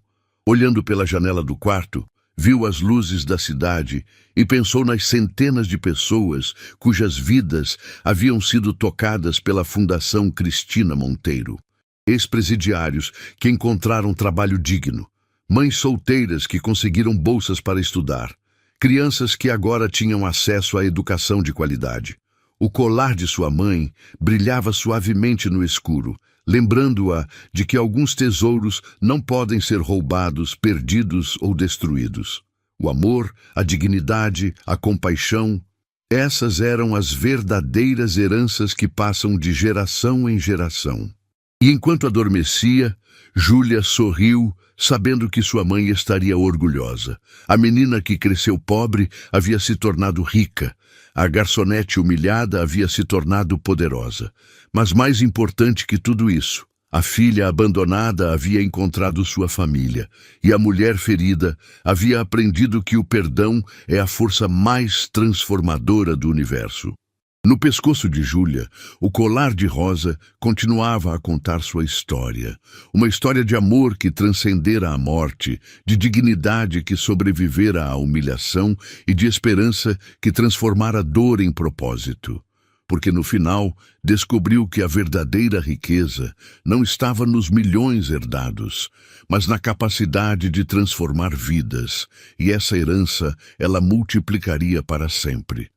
Olhando pela janela do quarto, viu as luzes da cidade e pensou nas centenas de pessoas cujas vidas haviam sido tocadas pela Fundação Cristina Monteiro. Ex-presidiários que encontraram trabalho digno, mães solteiras que conseguiram bolsas para estudar, crianças que agora tinham acesso à educação de qualidade. O colar de sua mãe brilhava suavemente no escuro, lembrando-a de que alguns tesouros não podem ser roubados, perdidos ou destruídos. O amor, a dignidade, a compaixão, essas eram as verdadeiras heranças que passam de geração em geração. E enquanto adormecia, Júlia sorriu, sabendo que sua mãe estaria orgulhosa. A menina que cresceu pobre havia se tornado rica. A garçonete humilhada havia se tornado poderosa. Mas mais importante que tudo isso, a filha abandonada havia encontrado sua família, e a mulher ferida havia aprendido que o perdão é a força mais transformadora do universo. No pescoço de Júlia, o colar de rosa continuava a contar sua história. Uma história de amor que transcendera a morte, de dignidade que sobrevivera à humilhação e de esperança que transformara a dor em propósito. Porque no final descobriu que a verdadeira riqueza não estava nos milhões herdados, mas na capacidade de transformar vidas, e essa herança ela multiplicaria para sempre.